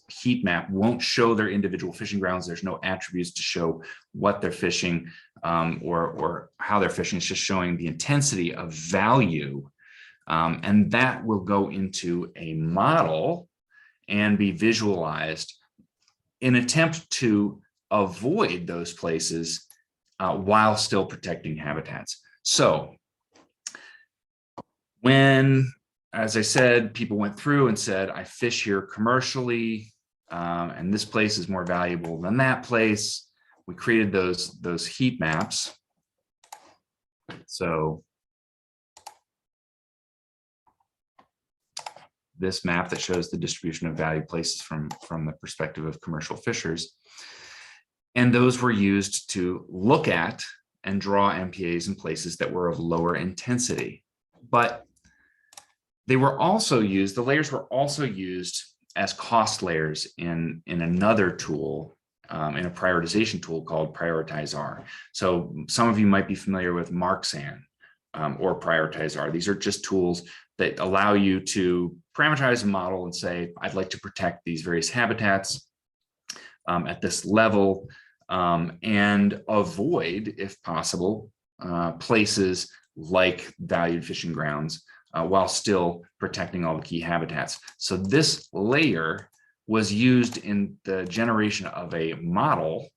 heat map won't show their individual fishing grounds. There's no attributes to show what they're fishing or how they're fishing. It's just showing the intensity of value. And that will go into a model and be visualized in an attempt to avoid those places while still protecting habitats. So when, as I said, people went through and said, I fish here commercially, and this place is more valuable than that place, we created those heat maps. So this map that shows the distribution of valued places from the perspective of commercial fishers. And those were used to look at and draw MPAs in places that were of lower intensity. But they were also used, the layers were also used as cost layers in another tool, in a prioritization tool called PrioritizeR. So some of you might be familiar with MarkSan or PrioritizeR. These are just tools that allow you to parameterize a model and say, I'd like to protect these various habitats at this level, and avoid, if possible, places like valued fishing grounds while still protecting all the key habitats. So this layer was used in the generation of a model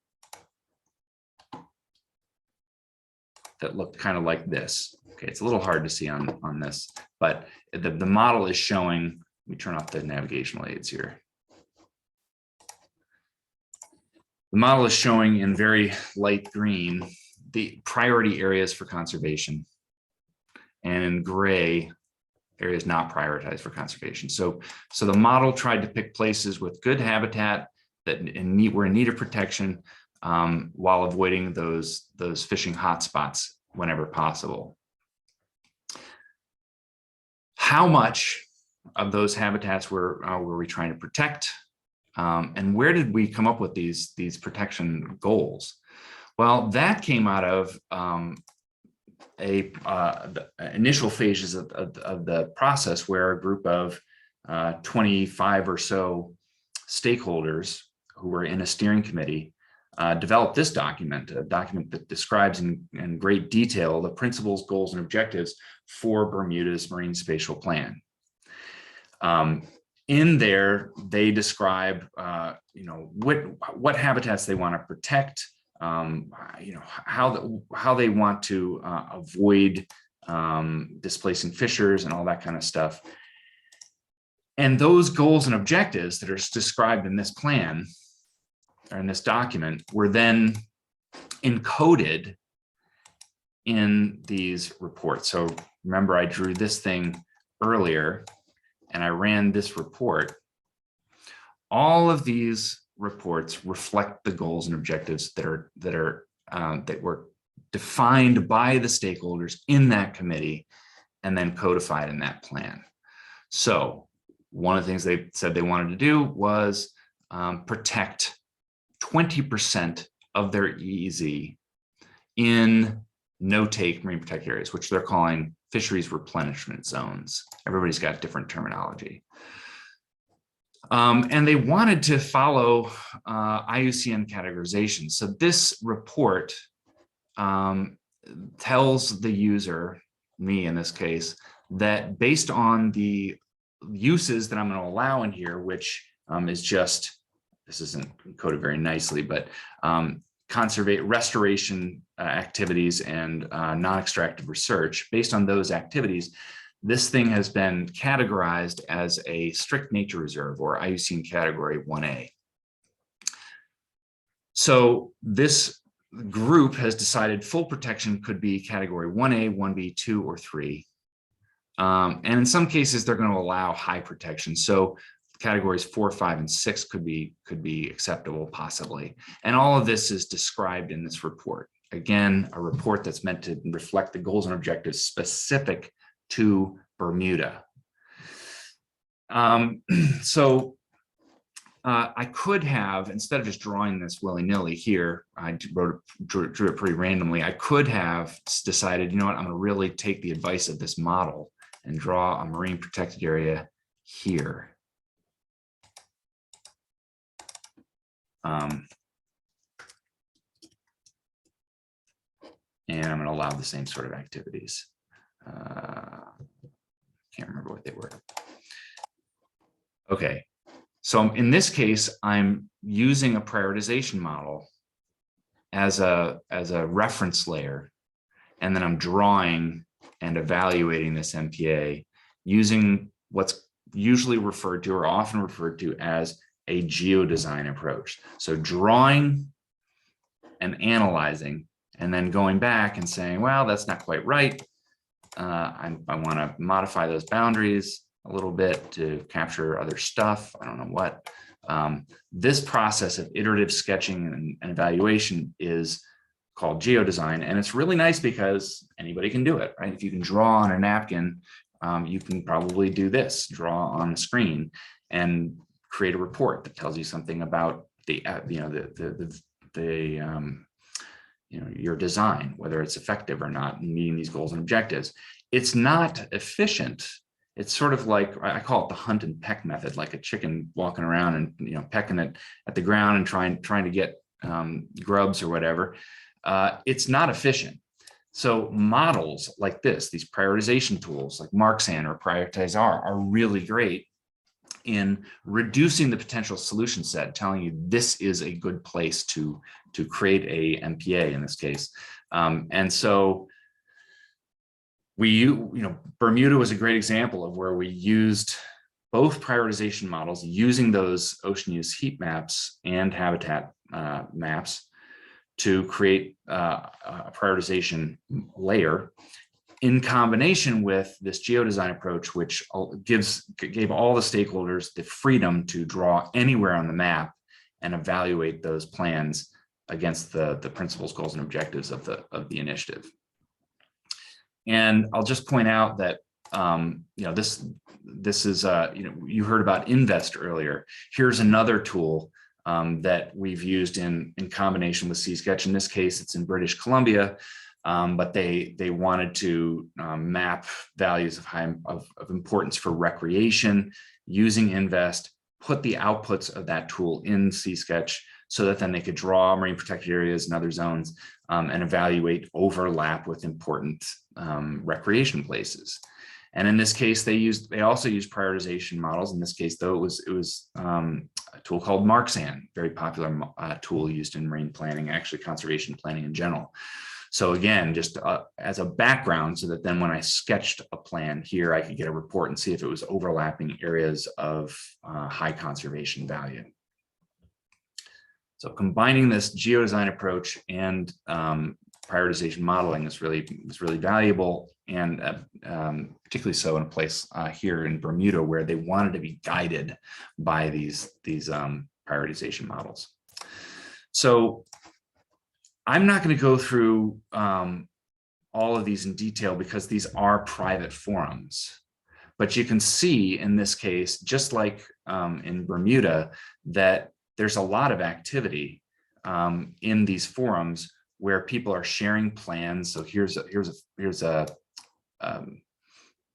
that looked kind of like this. Okay, it's a little hard to see on this, but the model is showing, let me turn off the navigational aids here. The model is showing in very light green the priority areas for conservation. and in gray, areas not prioritized for conservation. So the model tried to pick places with good habitat that were in need of protection, while avoiding those fishing hotspots whenever possible. How much of those habitats were we trying to protect? And where did we come up with these protection goals? Well, that came out of the initial phases of the process, where a group of 25 or so stakeholders who were in a steering committee developed this document, a document that describes in great detail the principles, goals, and objectives for Bermuda's Marine Spatial Plan. In there, they describe, what habitats they want to protect, how they want to avoid displacing fishers and all that kind of stuff. And those goals and objectives that are described in this plan, or in this document, were then encoded in these reports. So remember, I drew this thing earlier and I ran this report. All of these reports reflect the goals and objectives that were defined by the stakeholders in that committee and then codified in that plan. So one of the things they said they wanted to do was protect 20% of their EEZ in no-take marine protected areas, which they're calling fisheries replenishment zones. Everybody's got different terminology. And they wanted to follow IUCN categorization. So this report tells the user, me in this case, that based on the uses that I'm going to allow in here, which is just, this isn't coded very nicely, but restoration activities and non-extractive research, based on those activities, this thing has been categorized as a strict nature reserve, or IUCN category 1A. So this group has decided full protection could be category 1A, 1B, 2, or 3. And in some cases, they're going to allow high protection. So categories 4, 5, and 6 could be acceptable, possibly. And all of this is described in this report. Again, a report that's meant to reflect the goals and objectives specific to Bermuda. I could have, instead of just drawing this willy-nilly here, I drew it pretty randomly. I could have decided, you know what, I'm going to really take the advice of this model and draw a marine protected area here. And I'm going to allow the same sort of activities. Can't remember what they were. Okay, so in this case, I'm using a prioritization model as a reference layer, and then I'm drawing and evaluating this MPA using what's usually referred to, or often referred to, as a geodesign approach. So drawing and analyzing, and then going back and saying, well, that's not quite right. I want to modify those boundaries a little bit to capture other stuff. I don't know what. This process of iterative sketching and evaluation is called geodesign. And it's really nice because anybody can do it, right? If you can draw on a napkin, you can probably do this, draw on the screen and create a report that tells you something about your design, whether it's effective or not in meeting these goals and objectives. It's not efficient. It's sort of like, I call it the hunt and peck method, like a chicken walking around and pecking it at the ground and trying to get grubs or whatever. It's not efficient. So models like this, these prioritization tools like MarkSan or PrioritizeR are really great in reducing the potential solution set, telling you this is a good place to create a MPA in this case. And so Bermuda was a great example of where we used both prioritization models using those ocean use heat maps and habitat maps to create a prioritization layer. in combination with this geodesign approach, which gave all the stakeholders the freedom to draw anywhere on the map and evaluate those plans against the principles, goals, and objectives of the initiative. And I'll just point out that this is you heard about Invest earlier. Here's another tool that we've used in combination with SeaSketch. In this case, it's in British Columbia, but they wanted to map values of importance for recreation using Invest, put the outputs of that tool in SeaSketch so that then they could draw marine protected areas and other zones and evaluate overlap with important recreation places. And in this case, they also used prioritization models. In this case, though, it was a tool called MarkSan, very popular tool used in marine planning, actually conservation planning in general. So again, just as a background, so that then when I sketched a plan here, I could get a report and see if it was overlapping areas of high conservation value. So combining this geodesign approach and prioritization modeling was really valuable, and particularly so in a place here in Bermuda where they wanted to be guided by these prioritization models. So I'm not going to go through all of these in detail because these are private forums, but you can see in this case, just like in Bermuda, that there's a lot of activity in these forums where people are sharing plans. So here's a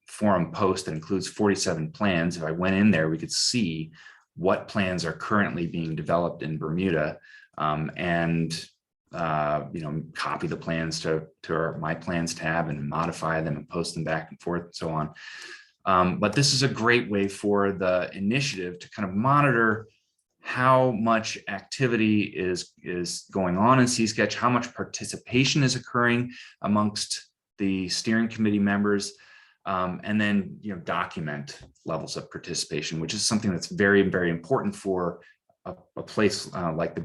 forum post that includes 47 plans. If I went in there, we could see what plans are currently being developed in Bermuda, and copy the plans to our My Plans tab and modify them and post them back and forth and so on. But this is a great way for the initiative to kind of monitor how much activity is going on in SeaSketch, how much participation is occurring amongst the steering committee members, and then document levels of participation, which is something that's very, very important for a place like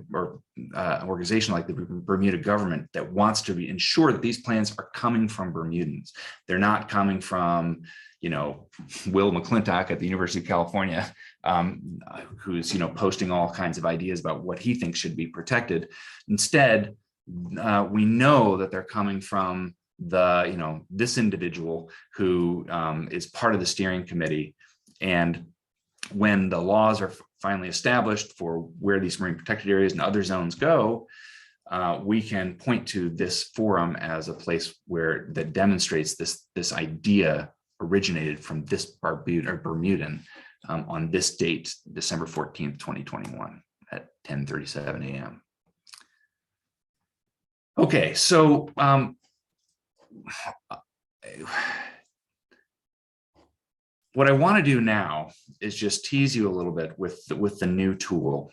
organization like the Bermuda government that wants to ensure that these plans are coming from Bermudans. They're not coming from Will McClintock at the University of California, who's posting all kinds of ideas about what he thinks should be protected. Instead, we know that they're coming from this individual who is part of the steering committee. And when the laws are finally established for where these marine protected areas and other zones go, we can point to this forum as a place that demonstrates this idea originated from this Bermudan on this date, December 14th, 2021 at 10:37 a.m. Okay, so what I want to do now is just tease you a little bit with the new tool.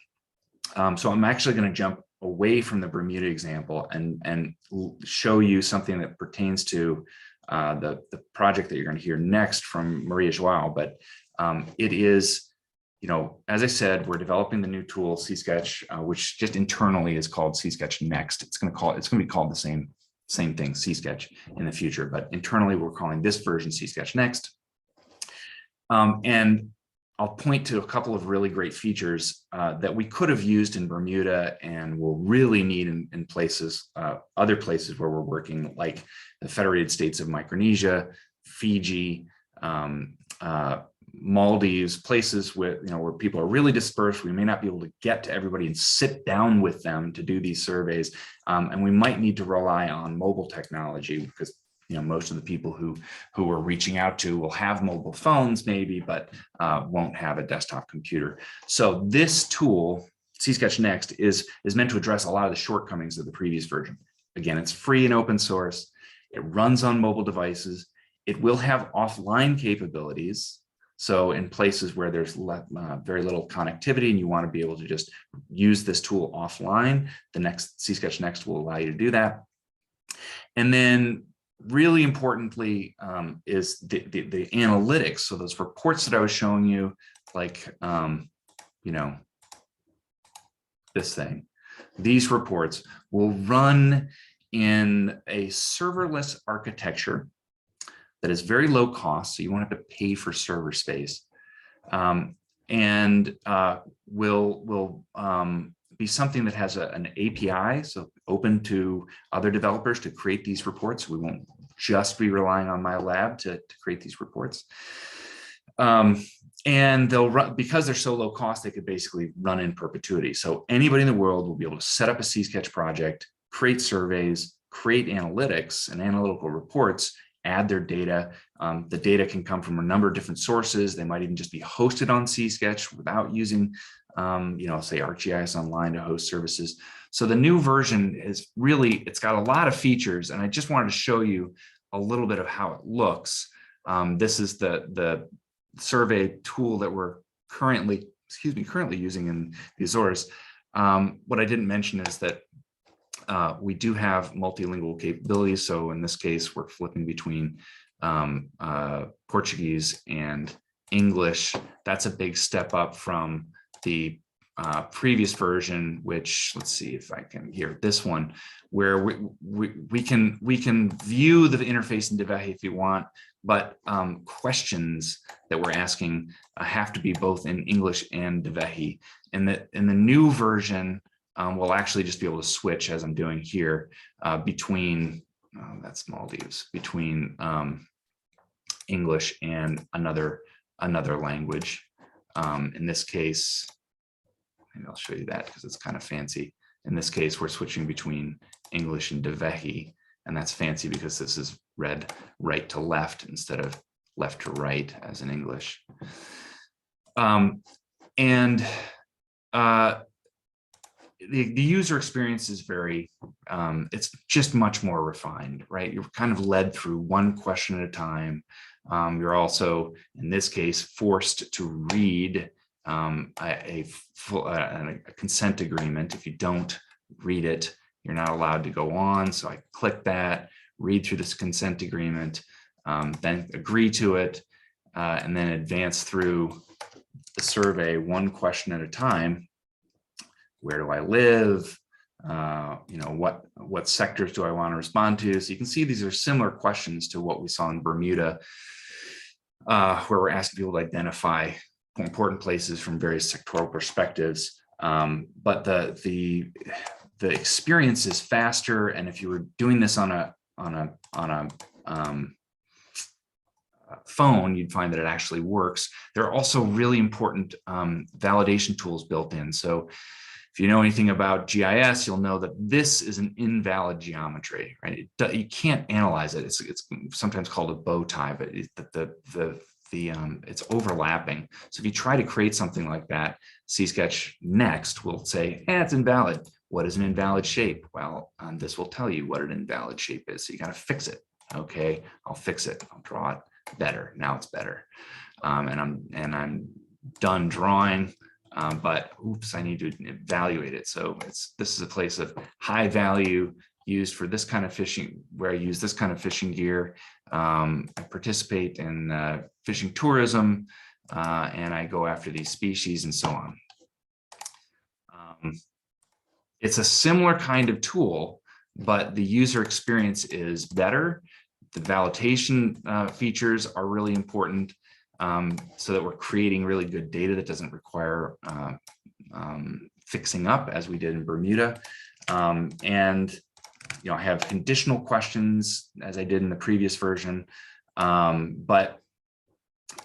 So I'm actually going to jump away from the Bermuda example and show you something that pertains to the project that you're going to hear next from Maria Joao. But it is, as I said, we're developing the new tool SeaSketch, which just internally is called SeaSketch Next. It's going to be called the same thing, SeaSketch, in the future, but internally we're calling this version SeaSketch Next. And I'll point to a couple of really great features that we could have used in Bermuda and will really need in places, other places where we're working, like the Federated States of Micronesia, Fiji, Maldives, places where people are really dispersed. We may not be able to get to everybody and sit down with them to do these surveys, and we might need to rely on mobile technology because most of the people who we're reaching out to will have mobile phones maybe, but won't have a desktop computer. So this tool, SeaSketch Next, is meant to address a lot of the shortcomings of the previous version. Again, it's free and open source. It runs on mobile devices. It will have offline capabilities. So in places where there's very little connectivity and you want to be able to just use this tool offline, the SeaSketch Next will allow you to do that. And then really importantly is the analytics. So those reports that I was showing you, like this thing, these reports will run in a serverless architecture that is very low cost, so you won't have to pay for server space, and will be something that has an API, so open to other developers to create these reports. We won't just be relying on my lab to create these reports. And they'll run, because they're so low cost, they could basically run in perpetuity. So anybody in the world will be able to set up a SeaSketch project, create surveys, create analytics and analytical reports, add their data. The data can come from a number of different sources. They might even just be hosted on SeaSketch without using, say ArcGIS Online to host services. So the new version is really, it's got a lot of features, and I just wanted to show you a little bit of how it looks. This is the survey tool that we're currently using in the Azores. What I didn't mention is that we do have multilingual capabilities. So in this case, we're flipping between Portuguese and English. That's a big step up from the previous version, which, let's see if I can hear this one, where we can view the interface in Devehi if you want, but questions that we're asking have to be both in English and Devehi. In the new version, we'll actually just be able to switch, as I'm doing here, between that's Maldives, between English and another language. In this case, maybe I'll show you that because it's kind of fancy. In this case, we're switching between English and Devehi, and that's fancy because this is read right to left instead of left to right as in English. The user experience is very, it's just much more refined, right? You're kind of led through one question at a time. You're also, in this case, forced to read a consent agreement. If you don't read it, you're not allowed to go on. So I click that, read through this consent agreement, then agree to it, and then advance through the survey one question at a time. Where do I live? What sectors do I want to respond to? So you can see these are similar questions to what we saw in Bermuda, where we're asking people to identify important places from various sectoral perspectives. But the experience is faster, and if you were doing this on a phone, you'd find that it actually works. There are also really important validation tools built in. So if you know anything about GIS, you'll know that this is an invalid geometry, right? You can't analyze it. It's sometimes called a bow tie, but it's overlapping. So if you try to create something like that, SeaSketch next will say, it's invalid. What is an invalid shape? Well, this will tell you what an invalid shape is. So you got to fix it. Okay, I'll fix it. I'll draw it better. Now it's better. And I'm done drawing. But oops, I need to evaluate it. So this is a place of high value used for this kind of fishing, where I use this kind of fishing gear. I participate in fishing tourism, and I go after these species and so on. It's a similar kind of tool, but the user experience is better. The validation features are really important. So that we're creating really good data that doesn't require fixing up as we did in Bermuda. And I have conditional questions as I did in the previous version. But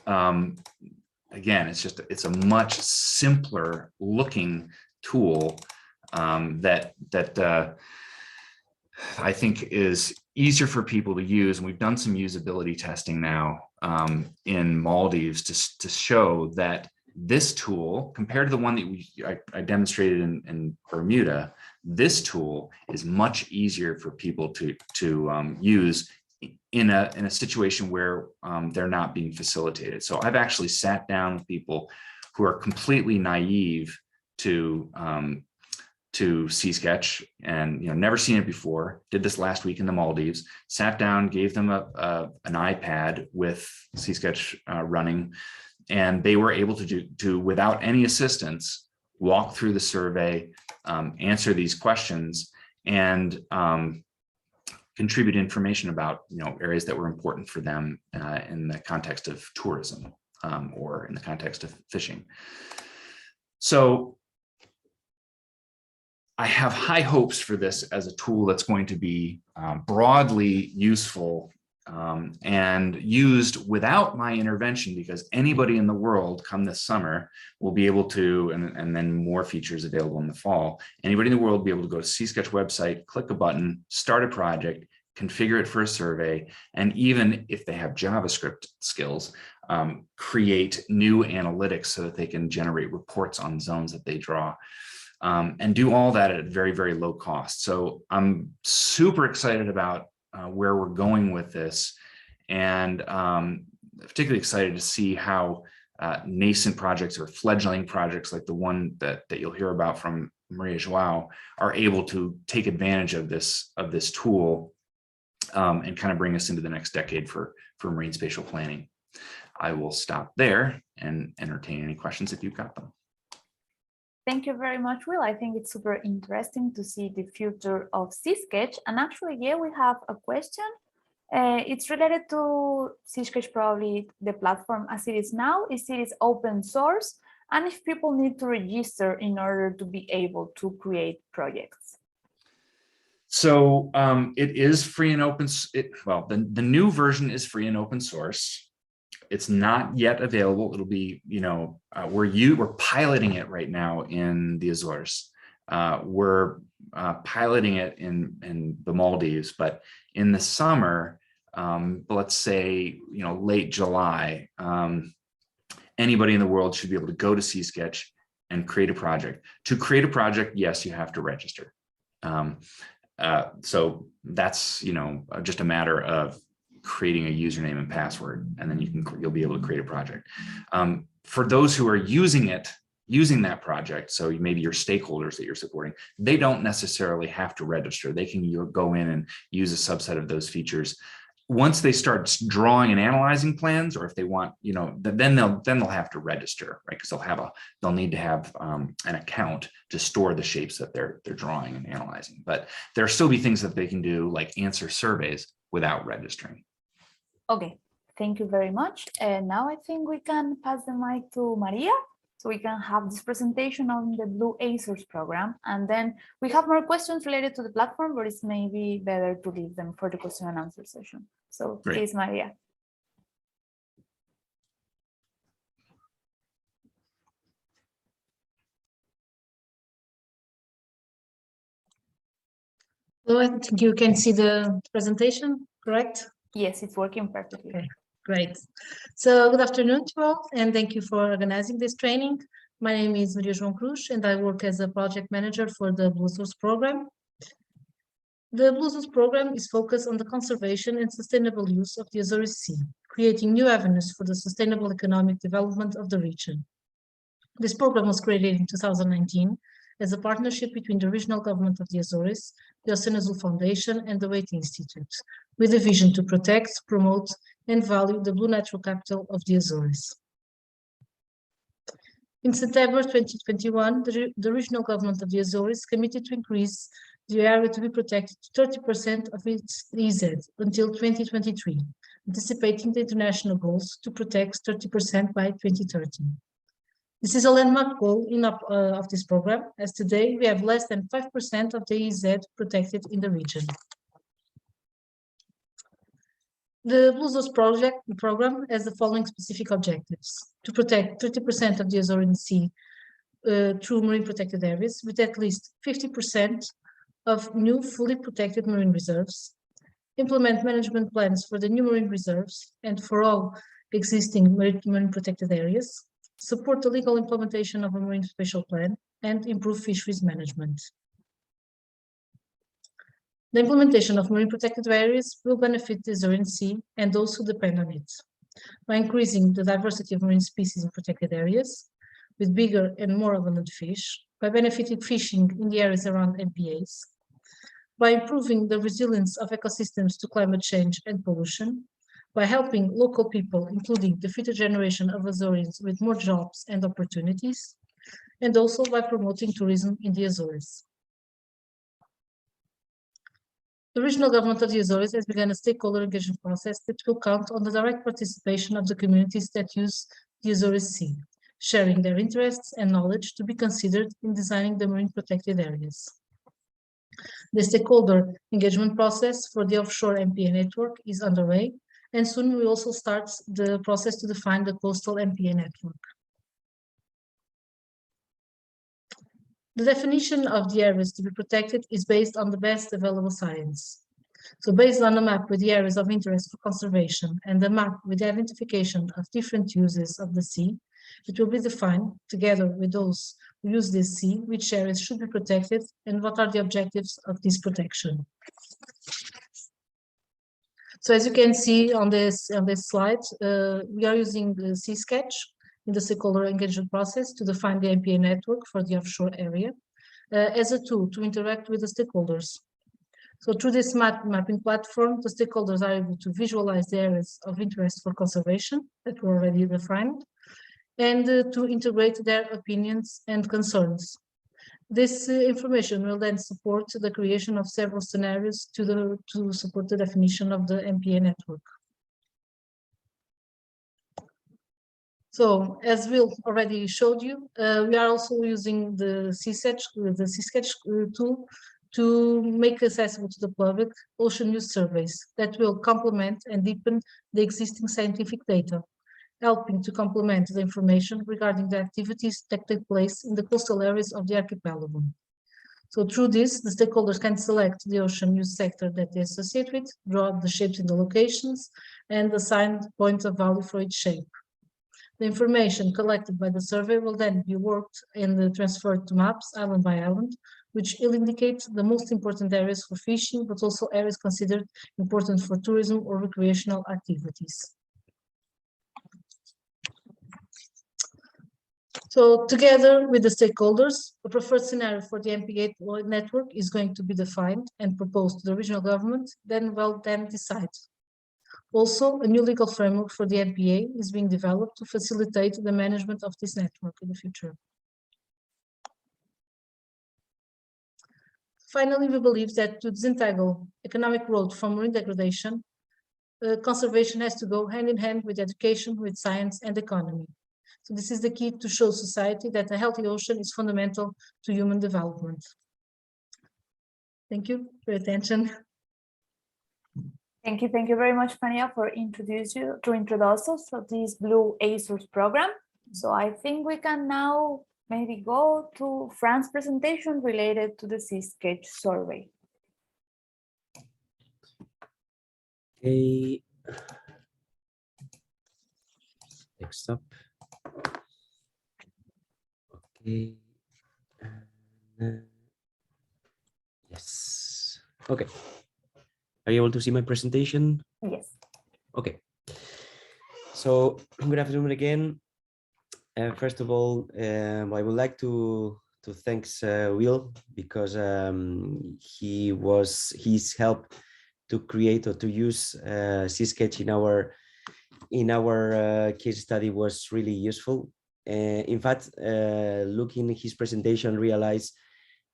again, it's a much simpler looking tool that I think is easier for people to use. And we've done some usability testing now in Maldives to show that this tool, compared to the one that I demonstrated in Bermuda, this tool is much easier for people to use in a situation where they're not being facilitated. So I've actually sat down with people who are completely naive to SeaSketch and never seen it before. Did this last week in the Maldives. Sat down, gave them an iPad with SeaSketch running, and they were able to without any assistance walk through the survey, answer these questions, and contribute information about areas that were important for them in the context of tourism or in the context of fishing. So I have high hopes for this as a tool that's going to be broadly useful and used without my intervention, because anybody in the world come this summer will be able to, and then more features available in the fall, anybody in the world will be able to go to SeaSketch website, click a button, start a project, configure it for a survey, and even if they have JavaScript skills, create new analytics so that they can generate reports on zones that they draw. And do all that at very, very low cost. So I'm super excited about where we're going with this, and particularly excited to see how nascent projects or fledgling projects like the one that you'll hear about from Maria Joao are able to take advantage of this tool and kind of bring us into the next decade for marine spatial planning. I will stop there and entertain any questions if you've got them. Thank you very much, Will. I think it's super interesting to see the future of SeaSketch. And actually, yeah, we have a question. It's related to SeaSketch, probably the platform as it is now. Is it open source? And if people need to register in order to be able to create projects? So it is free and open. Well, the new version is free and open source. It's not yet available. It'll be, we're piloting it right now in the Azores. We're piloting it in the Maldives, but in the summer, let's say, late July, anybody in the world should be able to go to SeaSketch and create a project. To create a project, yes, you have to register. So that's, just a matter of creating a username and password, and then you'll be able to create a project. For those who are using that project, so maybe your stakeholders that you're supporting, they don't necessarily have to register. They can go in and use a subset of those features. Once they start drawing and analyzing plans, or if they want, then they'll have to register, right? Because they'll need to have an account to store the shapes that they're drawing and analyzing. But there'll still be things that they can do, like answer surveys without registering. Okay, thank you very much. And now I think we can pass the mic to Maria, so we can have this presentation on the Blue Acers program. And then we have more questions related to the platform, but it's maybe better to leave them for the question and answer session. So Great. Please, Maria. So I think you can see the presentation, correct? Yes, it's working perfectly. Okay, great. So good afternoon to all, and thank you for organizing this training. My name is Maria João Cruz, and I work as a project manager for the Blue Source program. The Blue Source program is focused on the conservation and sustainable use of the Azores Sea, creating new avenues for the sustainable economic development of the region. This program was created in 2019 as a partnership between the regional government of the Azores, the Ocean Azul Foundation, and the Waite Institute, with a vision to protect, promote, and value the blue natural capital of the Azores. In September 2021, the regional government of the Azores committed to increase the area to be protected to 30% of its EZ until 2023, anticipating the international goals to protect 30% by 2030. This is a landmark goal of this program, as today we have less than 5% of the EZ protected in the region. The Blue Source program has the following specific objectives: to protect 30% of the Azorean Sea through marine protected areas, with at least 50% of new fully protected marine reserves, implement management plans for the new marine reserves and for all existing marine protected areas, support the legal implementation of a marine spatial plan, and improve fisheries management. The implementation of marine protected areas will benefit the Azorean Sea and those who depend on it, by increasing the diversity of marine species in protected areas, with bigger and more abundant fish, by benefiting fishing in the areas around MPAs, by improving the resilience of ecosystems to climate change and pollution, by helping local people, including the future generation of Azoreans, with more jobs and opportunities, and also by promoting tourism in the Azores. The regional government of the Azores has begun a stakeholder engagement process that will count on the direct participation of the communities that use the Azores Sea, sharing their interests and knowledge to be considered in designing the marine protected areas. The stakeholder engagement process for the offshore MPA network is underway, and soon we also start the process to define the coastal MPA network. The definition of the areas to be protected is based on the best available science. So based on a map with the areas of interest for conservation and the map with the identification of different uses of the sea, it will be defined, together with those who use this sea, which areas should be protected and what are the objectives of this protection. So as you can see on this slide, we are using the SeaSketch in the stakeholder engagement process to define the MPA network for the offshore area as a tool to interact with the stakeholders. So through this mapping platform, the stakeholders are able to visualize the areas of interest for conservation that were already defined and to integrate their opinions and concerns. This information will then support the creation of several scenarios to support the definition of the MPA network. So, as Will already showed you, we are also using the SeaSketch tool to make accessible to the public ocean use surveys that will complement and deepen the existing scientific data, helping to complement the information regarding the activities that take place in the coastal areas of the archipelago. So through this, the stakeholders can select the ocean use sector that they associate with, draw the shapes in the locations, and assign point of value for each shape. The information collected by the survey will then be worked and transferred to maps, island by island, which will indicate the most important areas for fishing, but also areas considered important for tourism or recreational activities. So together with the stakeholders, a preferred scenario for the MPA network is going to be defined and proposed to the regional government, then decide. Also, a new legal framework for the MPA is being developed to facilitate the management of this network in the future. Finally, we believe that to disentangle economic growth from marine degradation, conservation has to go hand in hand with education, with science and economy. So this is the key to show society that a healthy ocean is fundamental to human development. Thank you for your attention. Thank you very much, Fania, for introducing us to this Blue Azores program. So I think we can now maybe go to Fran's presentation related to the SeaSketch survey. Okay. Next up. Okay. Yes. Okay. Are you able to see my presentation? Yes. Okay. So good afternoon again. First of all, I would like to thank Will because his help to create or to use SeaSketch in our case study was really useful. In fact, looking at his presentation, realized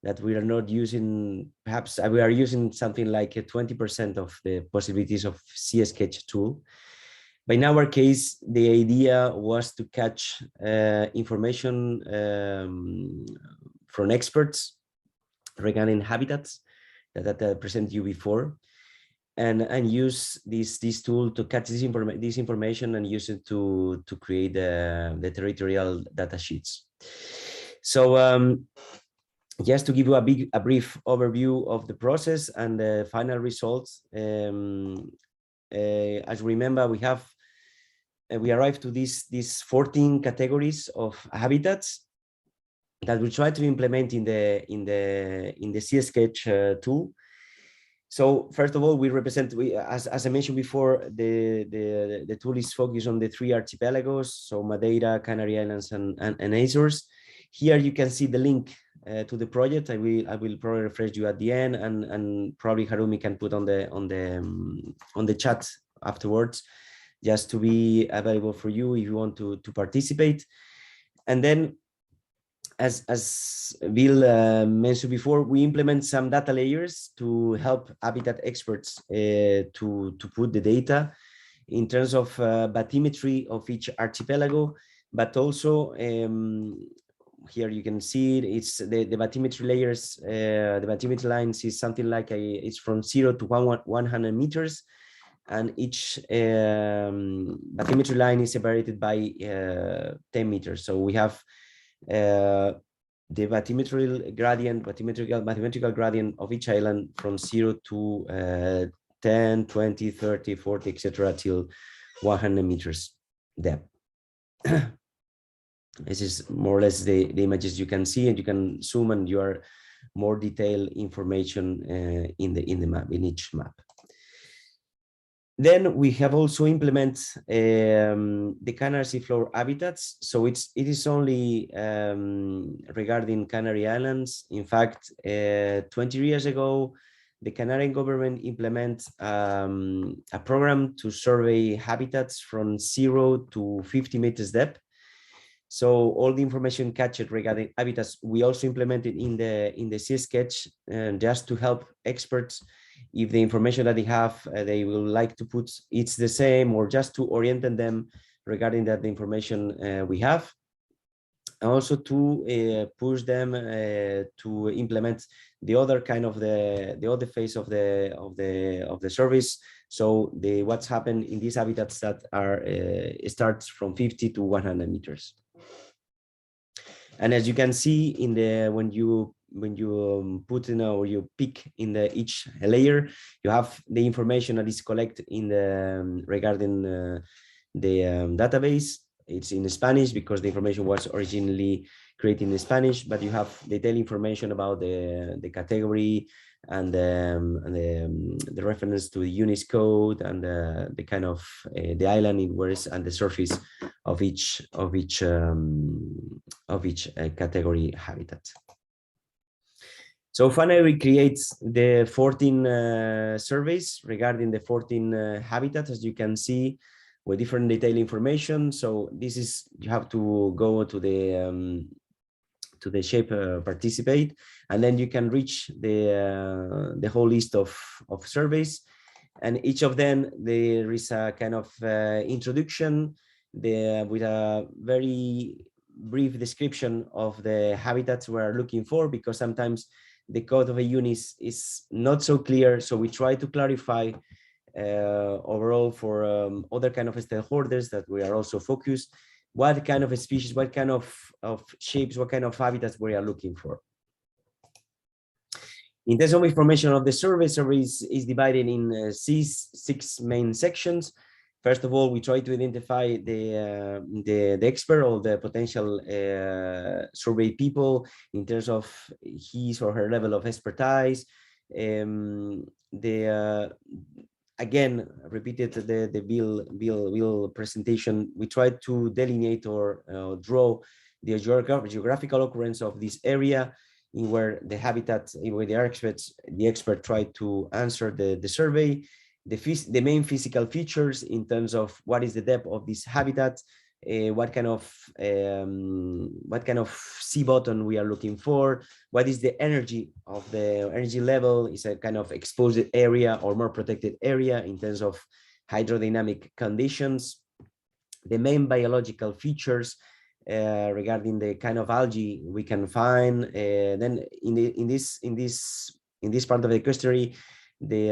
that we are not using, perhaps we are using something like 20% of the possibilities of SeaSketch tool. But in our case, the idea was to catch information from experts regarding habitats that I presented you before, and use this tool to catch this information and use it to create the territorial data sheets. So just to give you a brief overview of the process and the final results, as you remember, we arrived to these 14 categories of habitats that we try to implement in the SeaSketch tool. So first of all, as I mentioned before, the tool is focused on the 3 archipelagos, so Madeira, Canary Islands, and Azores. Here you can see the link to the project. I will probably refresh you at the end, and probably Harumi can put on the chat afterwards, just to be available for you if you want to participate. And then as Bill mentioned before, we implement some data layers to help habitat experts to put the data in terms of bathymetry of each archipelago, but also here you can see it's the bathymetry layers. The bathymetry lines is something like it's from 0 to 100 meters, and each bathymetry line is separated by 10 meters. So we have the mathematical gradient of each island from 0 to 10, 20, 30, 40, etc. till 100 meters depth. This is more or less the images you can see, and you can zoom and you are more detailed information in the map, in each map. Then we have also implemented the Canary seafloor habitats. So it is only regarding Canary Islands. In fact, 20 years ago, the Canadian government implemented a program to survey habitats from 0 to 50 meters depth. So all the information captured regarding habitats, we also implemented in the SeaSketch, just to help experts, if the information that they have, they will like to put it's the same, or just to orient them regarding that the information we have, and also to push them to implement the other kind of the other phase of the service. So what's happened in these habitats that are starts from 50 to 100 meters. And as you can see in the when you put in or you pick in each layer, you have the information that is collected in the regarding the database. It's in Spanish because the information was originally created in Spanish, but you have detailed information about the category and the reference to the UNIS code and the kind of the island it was and the surface of each category habitat. So finally, creates the 14 surveys regarding the 14 habitats, as you can see, with different detailed information. So this is, you have to go to the shape participate, and then you can reach the whole list of surveys. And each of them, there is a kind of introduction with a very brief description of the habitats we're looking for, because sometimes the code of a UNIS is not so clear. So we try to clarify overall for other kind of stakeholders that we are also focused, what kind of a species, what kind of shapes, what kind of habitats we are looking for. In terms of information of the survey is divided in 6 main sections. First of all, we try to identify the expert or the potential survey people in terms of his or her level of expertise. Again, repeated the Bill presentation, we try to delineate or draw the geographical occurrence of this area in where the habitat, where the expert tried to answer the survey, the main physical features in terms of what is the depth of this habitat, what kind of sea bottom we are looking for, what is the energy of the energy level, is a kind of exposed area or more protected area in terms of hydrodynamic conditions, the main biological features regarding the kind of algae we can find. Then in this part of the questionnaire, the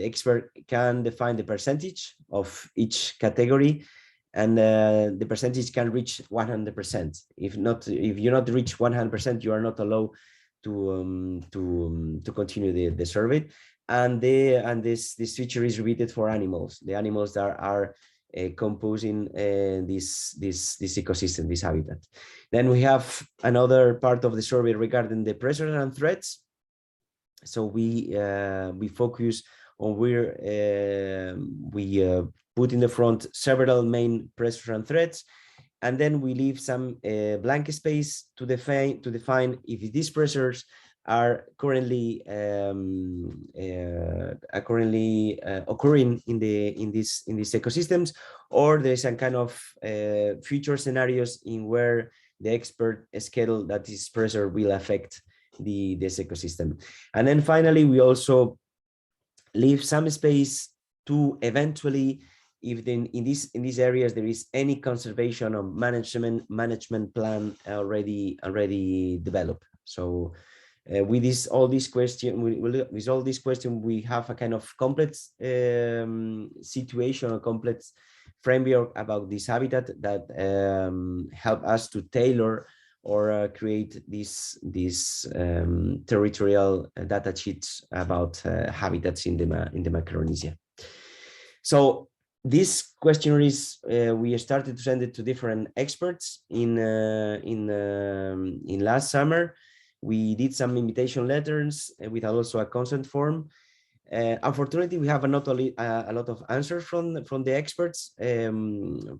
expert can define the percentage of each category, and the percentage can reach 100%. If you not reach 100%, you are not allowed to continue the survey. And this feature is repeated for animals. The animals that are composing this ecosystem, this habitat. Then we have another part of the survey regarding the pressures and threats. So we focus on where we put in the front several main pressures and threats, and then we leave some blank space to define if these pressures are currently occurring in these ecosystems, or there's some kind of future scenarios in where expert schedule that is preserved will affect this ecosystem. And then finally, we also leave some space to eventually, if in these areas there is any conservation or management plan already developed. So with all these questions, we have a kind of complex situation or complex framework about this habitat that help us to tailor or create these territorial data sheets about habitats in the Macaronesia. So this questionnaires we started to send it to different experts in last summer. We did some invitation letters with also a consent form. Unfortunately, we have not only a lot of answers from the experts.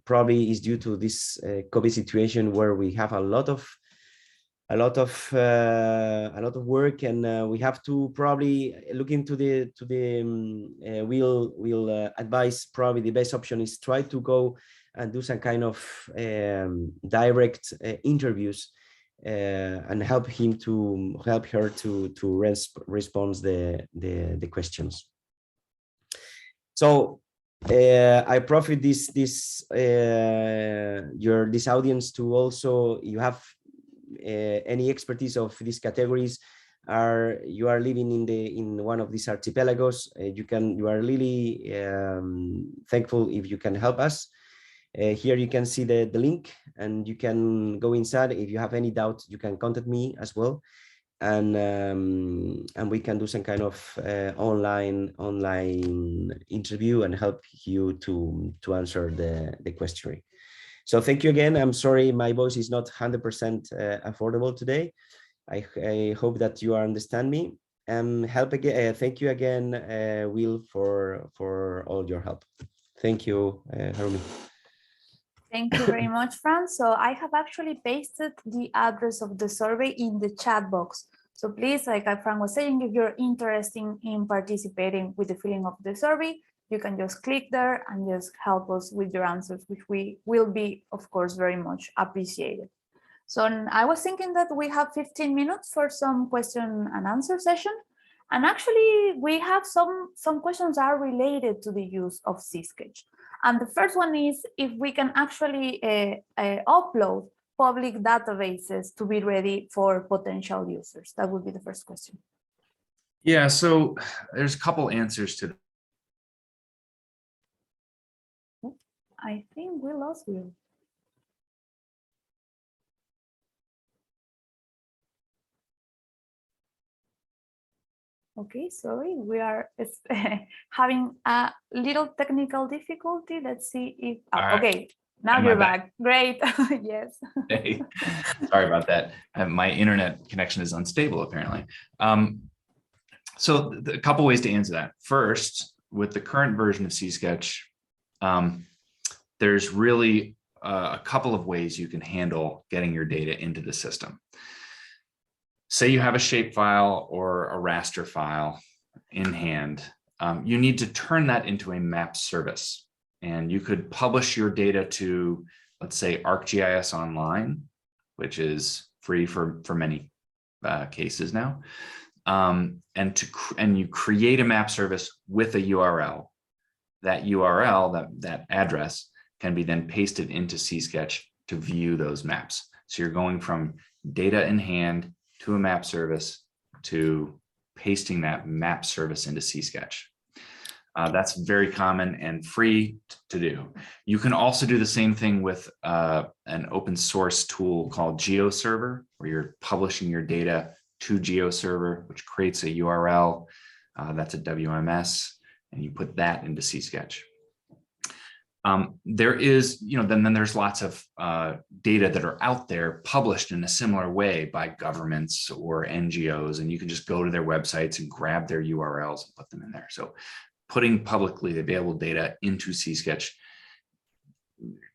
Probably is due to this COVID situation where we have a lot of work, and we have to probably look into we'll advise probably the best option is try to go and do some kind of direct interviews and help her to respond the questions. So I profit this audience to also, you have any expertise of these categories, you are living in one of these archipelagos, you are really thankful if you can help us. Here you can see the link, and you can go inside. If you have any doubt, you can contact me as well, and we can do some kind of online interview and help you to answer the questionnaire. So thank you again. I'm sorry my voice is not 100% affordable today. I hope that you understand me, and help again. Thank you again, Will, for all your help. Thank you, Harumi. Thank you very much, Fran. So I have actually pasted the address of the survey in the chat box. So please, like Fran was saying, if you're interested in participating with the filling of the survey, you can just click there and just help us with your answers, which we will be, of course, very much appreciated. So I was thinking that we have 15 minutes for some question and answer session. And actually, we have some questions are related to the use of SeaSketch. And the first one is if we can actually upload public databases to be ready for potential users. That would be the first question. Yeah, so there's a couple answers to that. I think we lost you. Okay, sorry, we are having a little technical difficulty. Let's see if, okay, now you're back. Great, yes. Hey, sorry about that. My internet connection is unstable, apparently. So a couple ways to answer that. First, with the current version of SeaSketch, there's really a couple of ways you can handle getting your data into the system. Say you have a shapefile or a raster file in hand, you need to turn that into a map service. And you could publish your data to, let's say, ArcGIS Online, which is free for many cases now. And you create a map service with a URL. That URL, that address, can be then pasted into SeaSketch to view those maps. So you're going from data in hand to a map service to pasting that map service into SeaSketch. That's very common and free to do. You can also do the same thing with an open source tool called GeoServer, where you're publishing your data to GeoServer, which creates a URL that's a WMS, and you put that into SeaSketch. There is, then there's lots of data that are out there published in a similar way by governments or NGOs, and you can just go to their websites and grab their URLs and put them in there. So putting publicly available data into SeaSketch,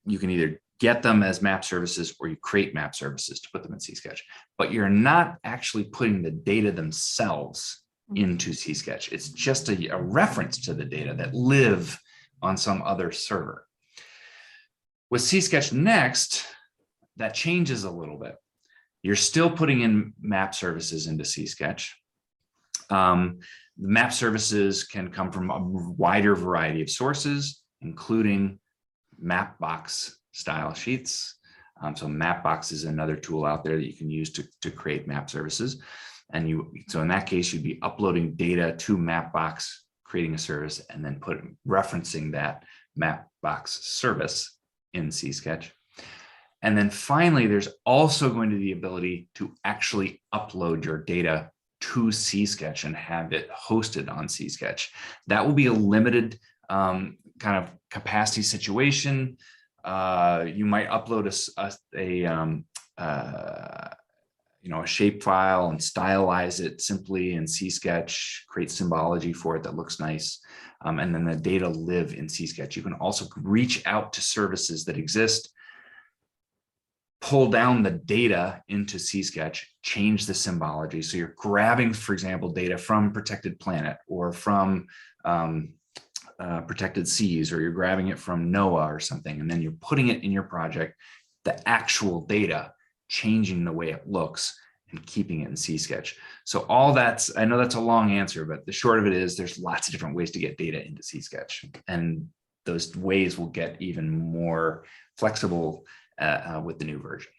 you can either get them as map services or you create map services to put them in SeaSketch, but you're not actually putting the data themselves into SeaSketch. It's just a reference to the data that live on some other server. With SeaSketch Next, that changes a little bit. You're still putting in map services into SeaSketch. The map services can come from a wider variety of sources, including Mapbox style sheets. So Mapbox is another tool out there that you can use to create map services. And so in that case, you'd be uploading data to Mapbox, creating a service, and then referencing that Mapbox service in SeaSketch. And then finally, there's also going to be the ability to actually upload your data to SeaSketch and have it hosted on SeaSketch. That will be a limited kind of capacity situation. You might upload a shape file and stylize it simply in SeaSketch, create symbology for it that looks nice, and then the data live in SeaSketch. You can also reach out to services that exist, pull down the data into SeaSketch, change the symbology. So you're grabbing, for example, data from Protected Planet or from Protected Seas, or you're grabbing it from NOAA or something, and then you're putting it in your project, the actual data, changing the way it looks and keeping it in SeaSketch. So all that's, I know that's a long answer, but the short of it is there's lots of different ways to get data into SeaSketch, and those ways will get even more flexible with the new version.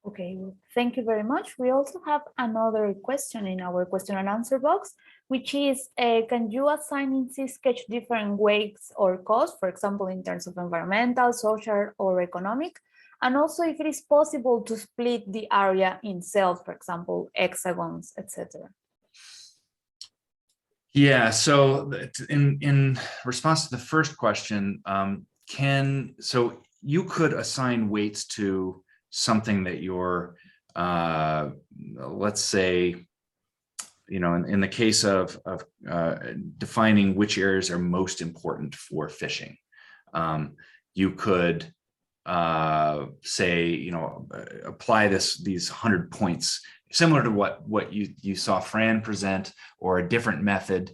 Okay, well, thank you very much. We also have another question in our question and answer box, which is, can you assign in SeaSketch different weights or costs, for example, in terms of environmental, social, or economic? And also if it is possible to split the area in cells, for example, hexagons, etc. Yeah, so in response to the first question, so you could assign weights to something that you're, let's say, in the case of defining which areas are most important for fishing, you could say, apply these 100 points, similar to what you saw Fran present, or a different method.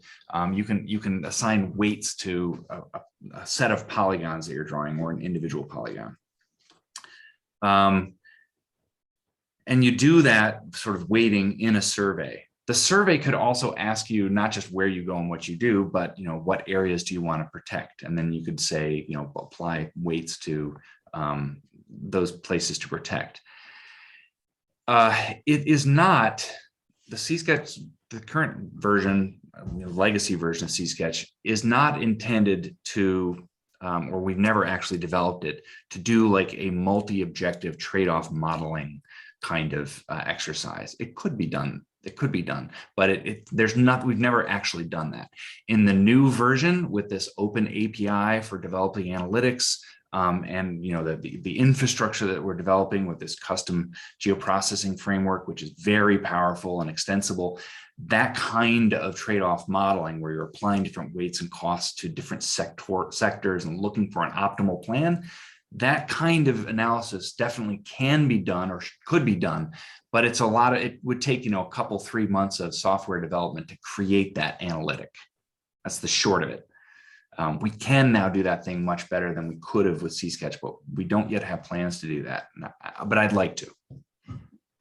You can assign weights to a set of polygons that you're drawing, or an individual polygon. And you do that sort of weighting in a survey. The survey could also ask you not just where you go and what you do, but what areas do you want to protect? And then you could say, apply weights to those places to protect. It is not the SeaSketch, the current version, legacy version of SeaSketch is not intended to, or we've never actually developed it to do like a multi-objective trade-off modeling kind of exercise. It could be done. It could be done, but we've never actually done that. In the new version with this open API for developing analytics, and the infrastructure that we're developing with this custom geoprocessing framework, which is very powerful and extensible, that kind of trade-off modeling where you're applying different weights and costs to different sectors and looking for an optimal plan, that kind of analysis definitely can be done or could be done, but it would take a couple, 3 months of software development to create that analytic. That's the short of it. We can now do that thing much better than we could have with SeaSketch, but we don't yet have plans to do that, but I'd like to.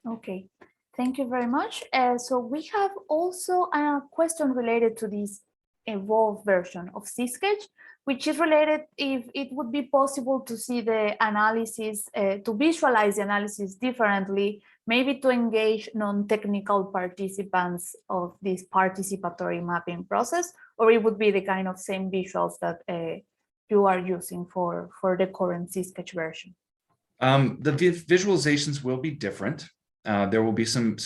Okay, thank you very much. So we have also a question related to this evolved version of SeaSketch, which is related if it would be possible to see the analysis, to visualize the analysis differently, maybe to engage non-technical participants of this participatory mapping process, or it would be the kind of same visuals that you are using for the current SeaSketch version? The visualizations will be different. There will be some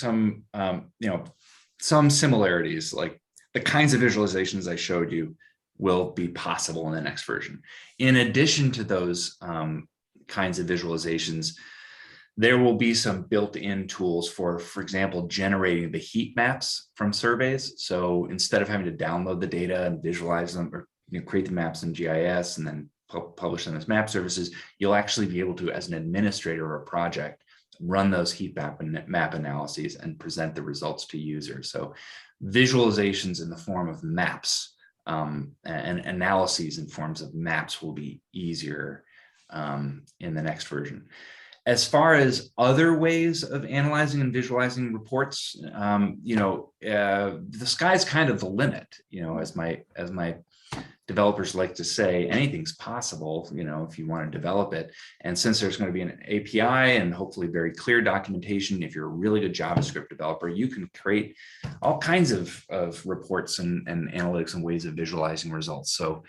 similarities, like the kinds of visualizations I showed you will be possible in the next version. In addition to those kinds of visualizations, there will be some built-in tools for example, generating the heat maps from surveys. So instead of having to download the data and visualize them, or create the maps in GIS and then publish them as map services, you'll actually be able to, as an administrator of a project, run those heat map analyses and present the results to users. So visualizations in the form of maps and analyses in forms of maps will be easier in the next version. as far as other ways of analyzing and visualizing reports, the sky's kind of the limit, as my developers like to say, anything's possible, if you want to develop it. And since there's going to be an API and hopefully very clear documentation, if you're a really good JavaScript developer, you can create all kinds of reports and analytics and ways of visualizing results. So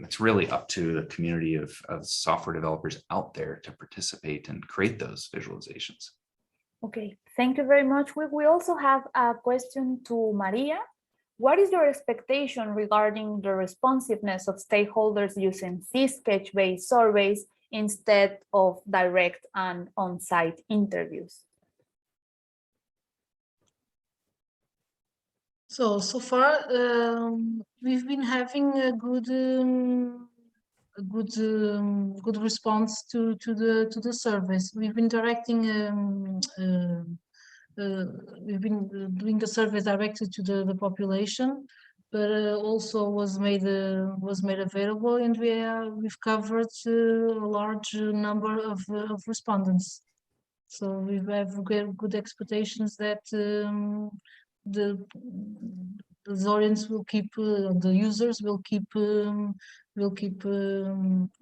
it's really up to the community of software developers out there to participate and create those visualizations. Okay, thank you very much. We also have a question to Maria. What is your expectation regarding the responsiveness of stakeholders using SeaSketch-based surveys instead of direct and on-site interviews? So far, we've been having a good response to the surveys. We've been directing. We've been doing the surveys directed to the population, but also was made available, and we've covered a large number of respondents. So we have good expectations that the audience will keep, the users will keep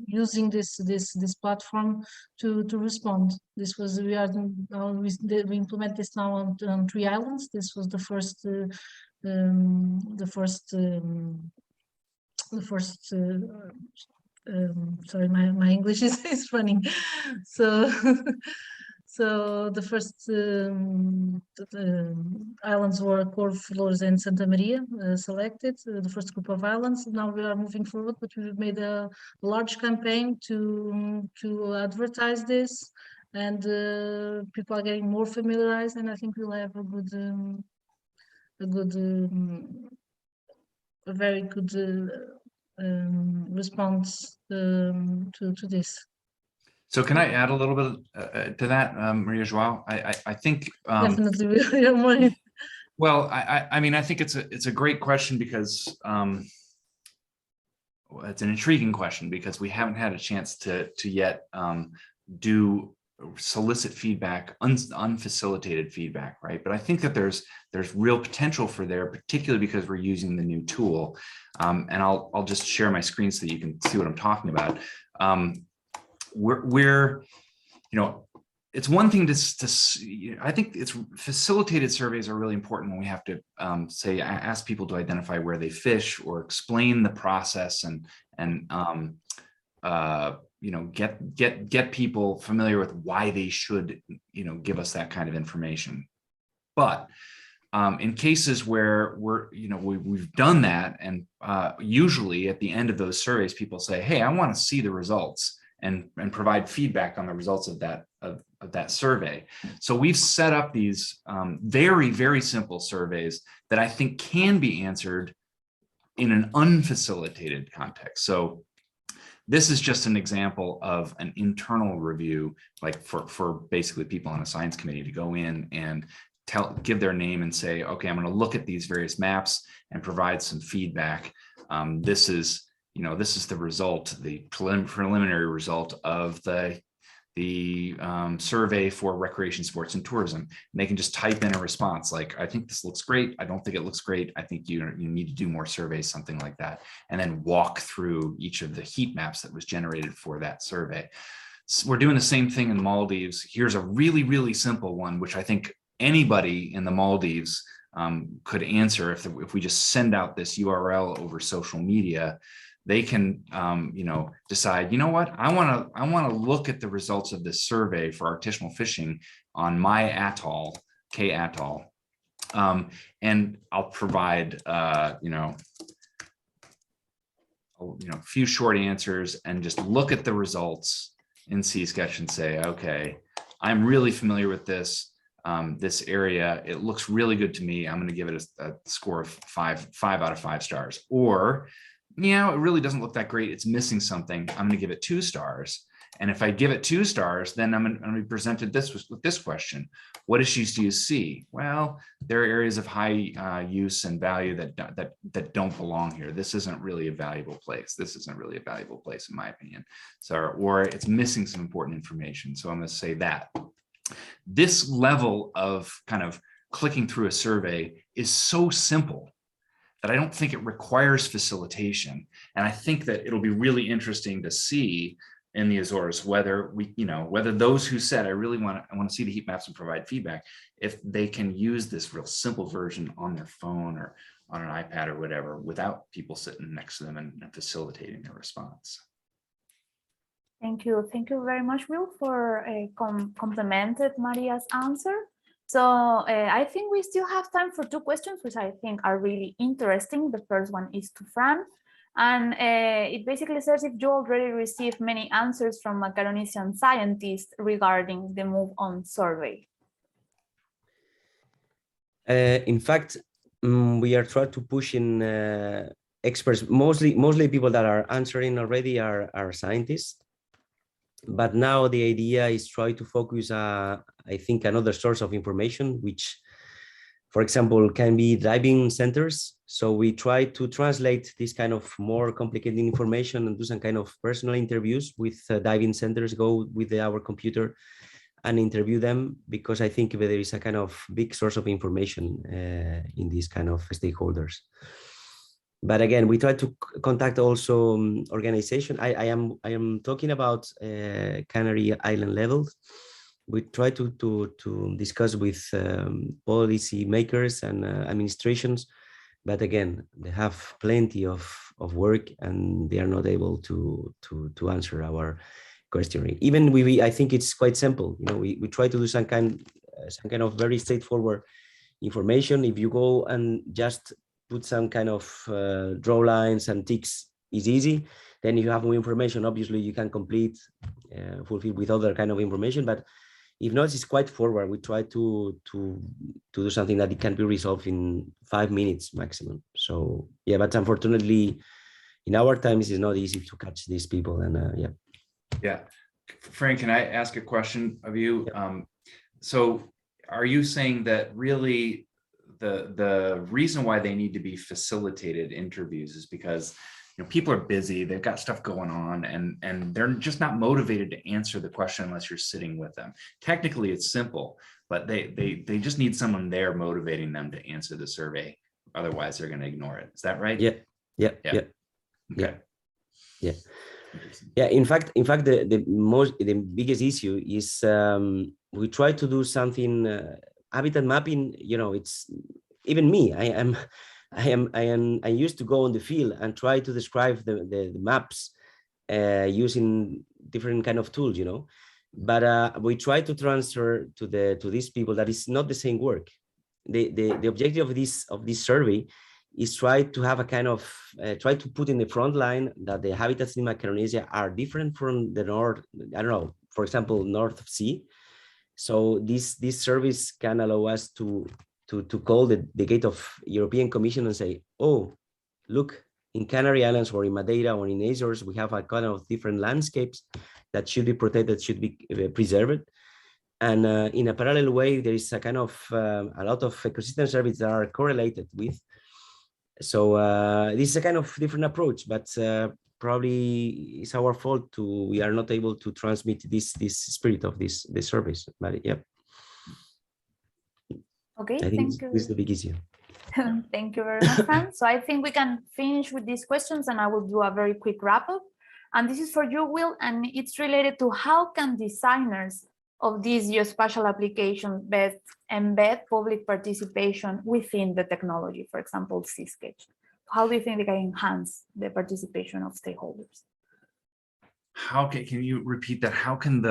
using this platform to respond. This was we implement this now on 3 islands. This was the first sorry, my English is running. So the first islands were Corvo, Flores, and Santa Maria selected, the first group of islands. Now we are moving forward, but we've made a large campaign to advertise this, and people are getting more familiarized, and I think we'll have a very good response to this. So can I add a little bit to that, Maria Joao? I think definitely. Well, I mean, I think it's a great question because it's an intriguing question because we haven't had a chance to yet solicit feedback, unfacilitated feedback, right? But I think that there's real potential for there, particularly because we're using the new tool. And I'll just share my screen so that you can see what I'm talking about. It's one thing to I think it's facilitated surveys are really important when we have to ask people to identify where they fish or explain the process and get people familiar with why they should give us that kind of information. But in cases where we've done that, and usually at the end of those surveys, people say, "Hey, I want to see the results," and provide feedback on the results of that survey. So we've set up these very, very simple surveys that I think can be answered in an unfacilitated context. So this is just an example of an internal review, like for basically people on a science committee to go in and give their name and say, okay, I'm going to look at these various maps and provide some feedback. This is the result, the preliminary result of the survey for recreation, sports, and tourism. And they can just type in a response like, I think this looks great. I don't think it looks great. I think you need to do more surveys, something like that. And then walk through each of the heat maps that was generated for that survey. So we're doing the same thing in Maldives. Here's a really, really simple one, which I think anybody in the Maldives could answer if we just send out this URL over social media. They can, decide, what, I want to look at the results of this survey for artisanal fishing on my atoll, K Atoll, and I'll provide, a few short answers and just look at the results in SeaSketch and say, okay, I'm really familiar with this area. It looks really good to me. I'm going to give it a score of 5 out of 5 stars. Or, it really doesn't look that great. It's missing something. I'm going to give it 2 stars. And if I give it 2 stars, then I'm going to be presented with this question. What issues do you see? Well, there are areas of high use and value that don't belong here. This isn't really a valuable place. This isn't really a valuable place, in my opinion. So, or it's missing some important information. So I'm going to say that. This level of kind of clicking through a survey is so simple that I don't think it requires facilitation. And I think that it'll be really interesting to see in the Azores whether whether those who said I want to see the heat maps and provide feedback, if they can use this real simple version on their phone or on an iPad or whatever without people sitting next to them and facilitating their response. Thank you very much, Will, for complemented Maria's answer. So I think we still have time for 2 questions, which I think are really interesting. The first one is to Fran, and it basically says if you already received many answers from Macaronesian scientists regarding the Move On survey. In fact, we are trying to push in experts. Mostly people that are answering already are scientists. But now the idea is try to focus, I think, another source of information, which, for example, can be diving centers. So we try to translate this kind of more complicated information and do some kind of personal interviews with diving centers, go with our computer and interview them, because I think there is a kind of big source of information in these kind of stakeholders. But again, we try to contact also organization. I am talking about Canary Island level. We try to discuss with policy makers and administrations, but again, they have plenty of work and they are not able to answer our questionnaire. Even I think it's quite simple. We try to do some kind of very straightforward information. If you go and just put some kind of draw lines and ticks is easy. Then if you have more information, obviously you can fulfill with other kind of information. But if not, it's quite forward. We try to do something that it can be resolved in 5 minutes maximum. So yeah, but unfortunately, in our times, it's not easy to catch these people. And yeah. Yeah, Frank, can I ask a question of you? Yeah. So are you saying that really the reason why they need to be facilitated interviews is because people are busy, they've got stuff going on, and they're just not motivated to answer the question unless you're sitting with them? Technically, it's simple, but they just need someone there motivating them to answer the survey. Otherwise, they're going to ignore it. Is that right? Yeah. Okay. Yeah. In fact, the biggest issue is we try to do something. Habitat mapping, it's even me. I used to go on the field and try to describe the maps using different kind of tools, But we try to transfer to these people that is not the same work. The objective of this survey is try to have a kind of try to put in the front line that the habitats in Macaronesia are different from the north. I don't know, for example, North Sea. So this service can allow us to call the gate of European Commission and say, oh, look, in Canary Islands or in Madeira or in Azores, we have a kind of different landscapes that should be protected, should be preserved. And in a parallel way, there is a kind of a lot of ecosystem services that are correlated with. So this is a kind of different approach, but probably it's our fault we are not able to transmit this spirit of this service. But yeah. Okay, I think this is the big issue. Thank you very much, Fran. So I think we can finish with these questions and I will do a very quick wrap up. And this is for you, Will, and it's related to how can designers of these geospatial applications best embed public participation within the technology, for example, SeaSketch? How do you think they can enhance the participation of stakeholders? Can you repeat that? How can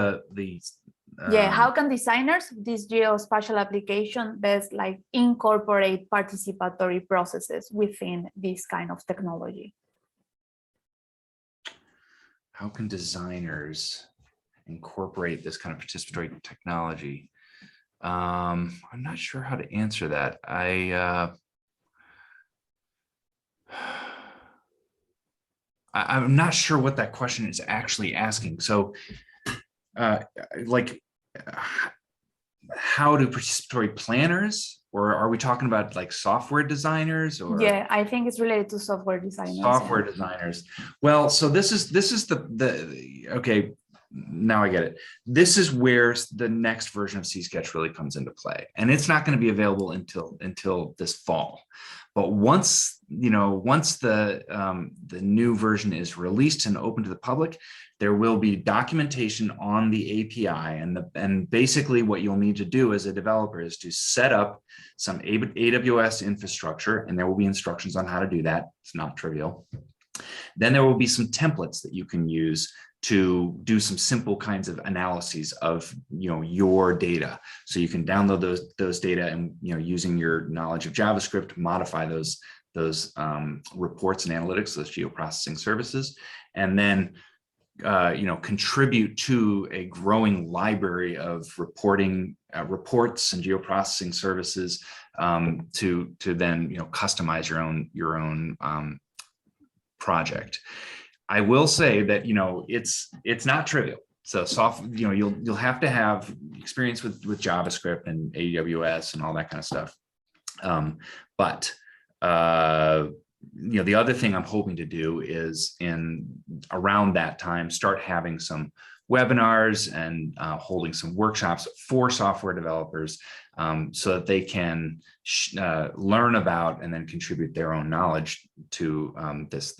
how can designers of this geospatial application best incorporate participatory processes within this kind of technology? How can designers incorporate this kind of participatory technology? I'm not sure how to answer that. I'm not sure what that question is actually asking. So like how do participatory planners, or are we talking about like software designers, or Yeah, I think it's related to software designers. software designers? Well, so this is the okay, now I get it. This is where the next version of SeaSketch really comes into play, and it's not going to be available until this fall. But once the new version is released and open to the public, there will be documentation on the API, and basically what you'll need to do as a developer is to set up some AWS infrastructure, and there will be instructions on how to do that. It's not trivial. Then there will be some templates that you can use to do some simple kinds of analyses of your data. So you can download those data and using your knowledge of JavaScript, modify those reports and analytics, those geoprocessing services, and then contribute to a growing library of reporting reports and geoprocessing services to then customize your own project. I will say that it's not trivial. So you'll have to have experience with JavaScript and AWS and all that kind of stuff. But the other thing I'm hoping to do is around that time start having some webinars and holding some workshops for software developers so that they can learn about and then contribute their own knowledge to this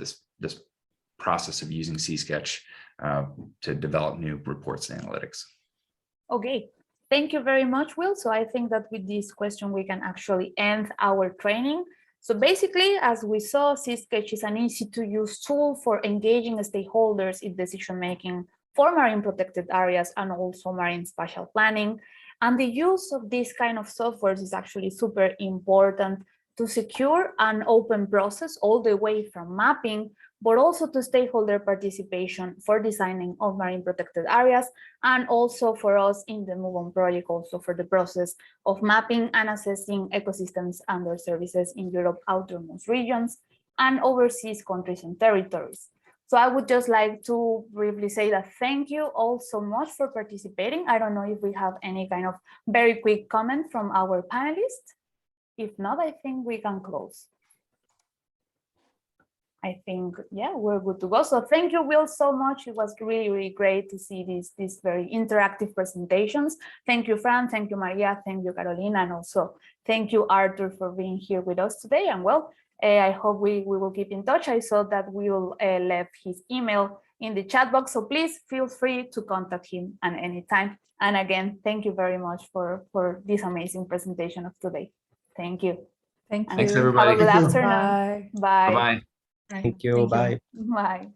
process of using SeaSketch to develop new reports and analytics. Okay, thank you very much, Will. So I think that with this question, we can actually end our training. So basically, as we saw, SeaSketch is an easy-to-use tool for engaging stakeholders in decision-making for marine protected areas and also marine spatial planning. And the use of this kind of software is actually super important to secure an open process all the way from mapping, but also to stakeholder participation for designing of marine protected areas, and also for us in the Move On project, also for the process of mapping and assessing ecosystems under services in Europe outermost regions and overseas countries and territories. So I would just like to briefly say that thank you all so much for participating. I don't know if we have any kind of very quick comment from our panelists. If not, I think we can close. I think, yeah, we're good to go. So thank you, Will, so much. It was really, really great to see these very interactive presentations. Thank you, Fran. Thank you, Maria. Thank you, Carolina. And also thank you, Arthur, for being here with us today. And well, I hope we will keep in touch. I saw that Will left his email in the chat box. So please feel free to contact him at any time. And again, thank you very much for this amazing presentation of today. Thank you. Thank you. Thanks, everybody. Have a good afternoon. Bye. Bye. Bye-bye. Thank you. Bye. Bye.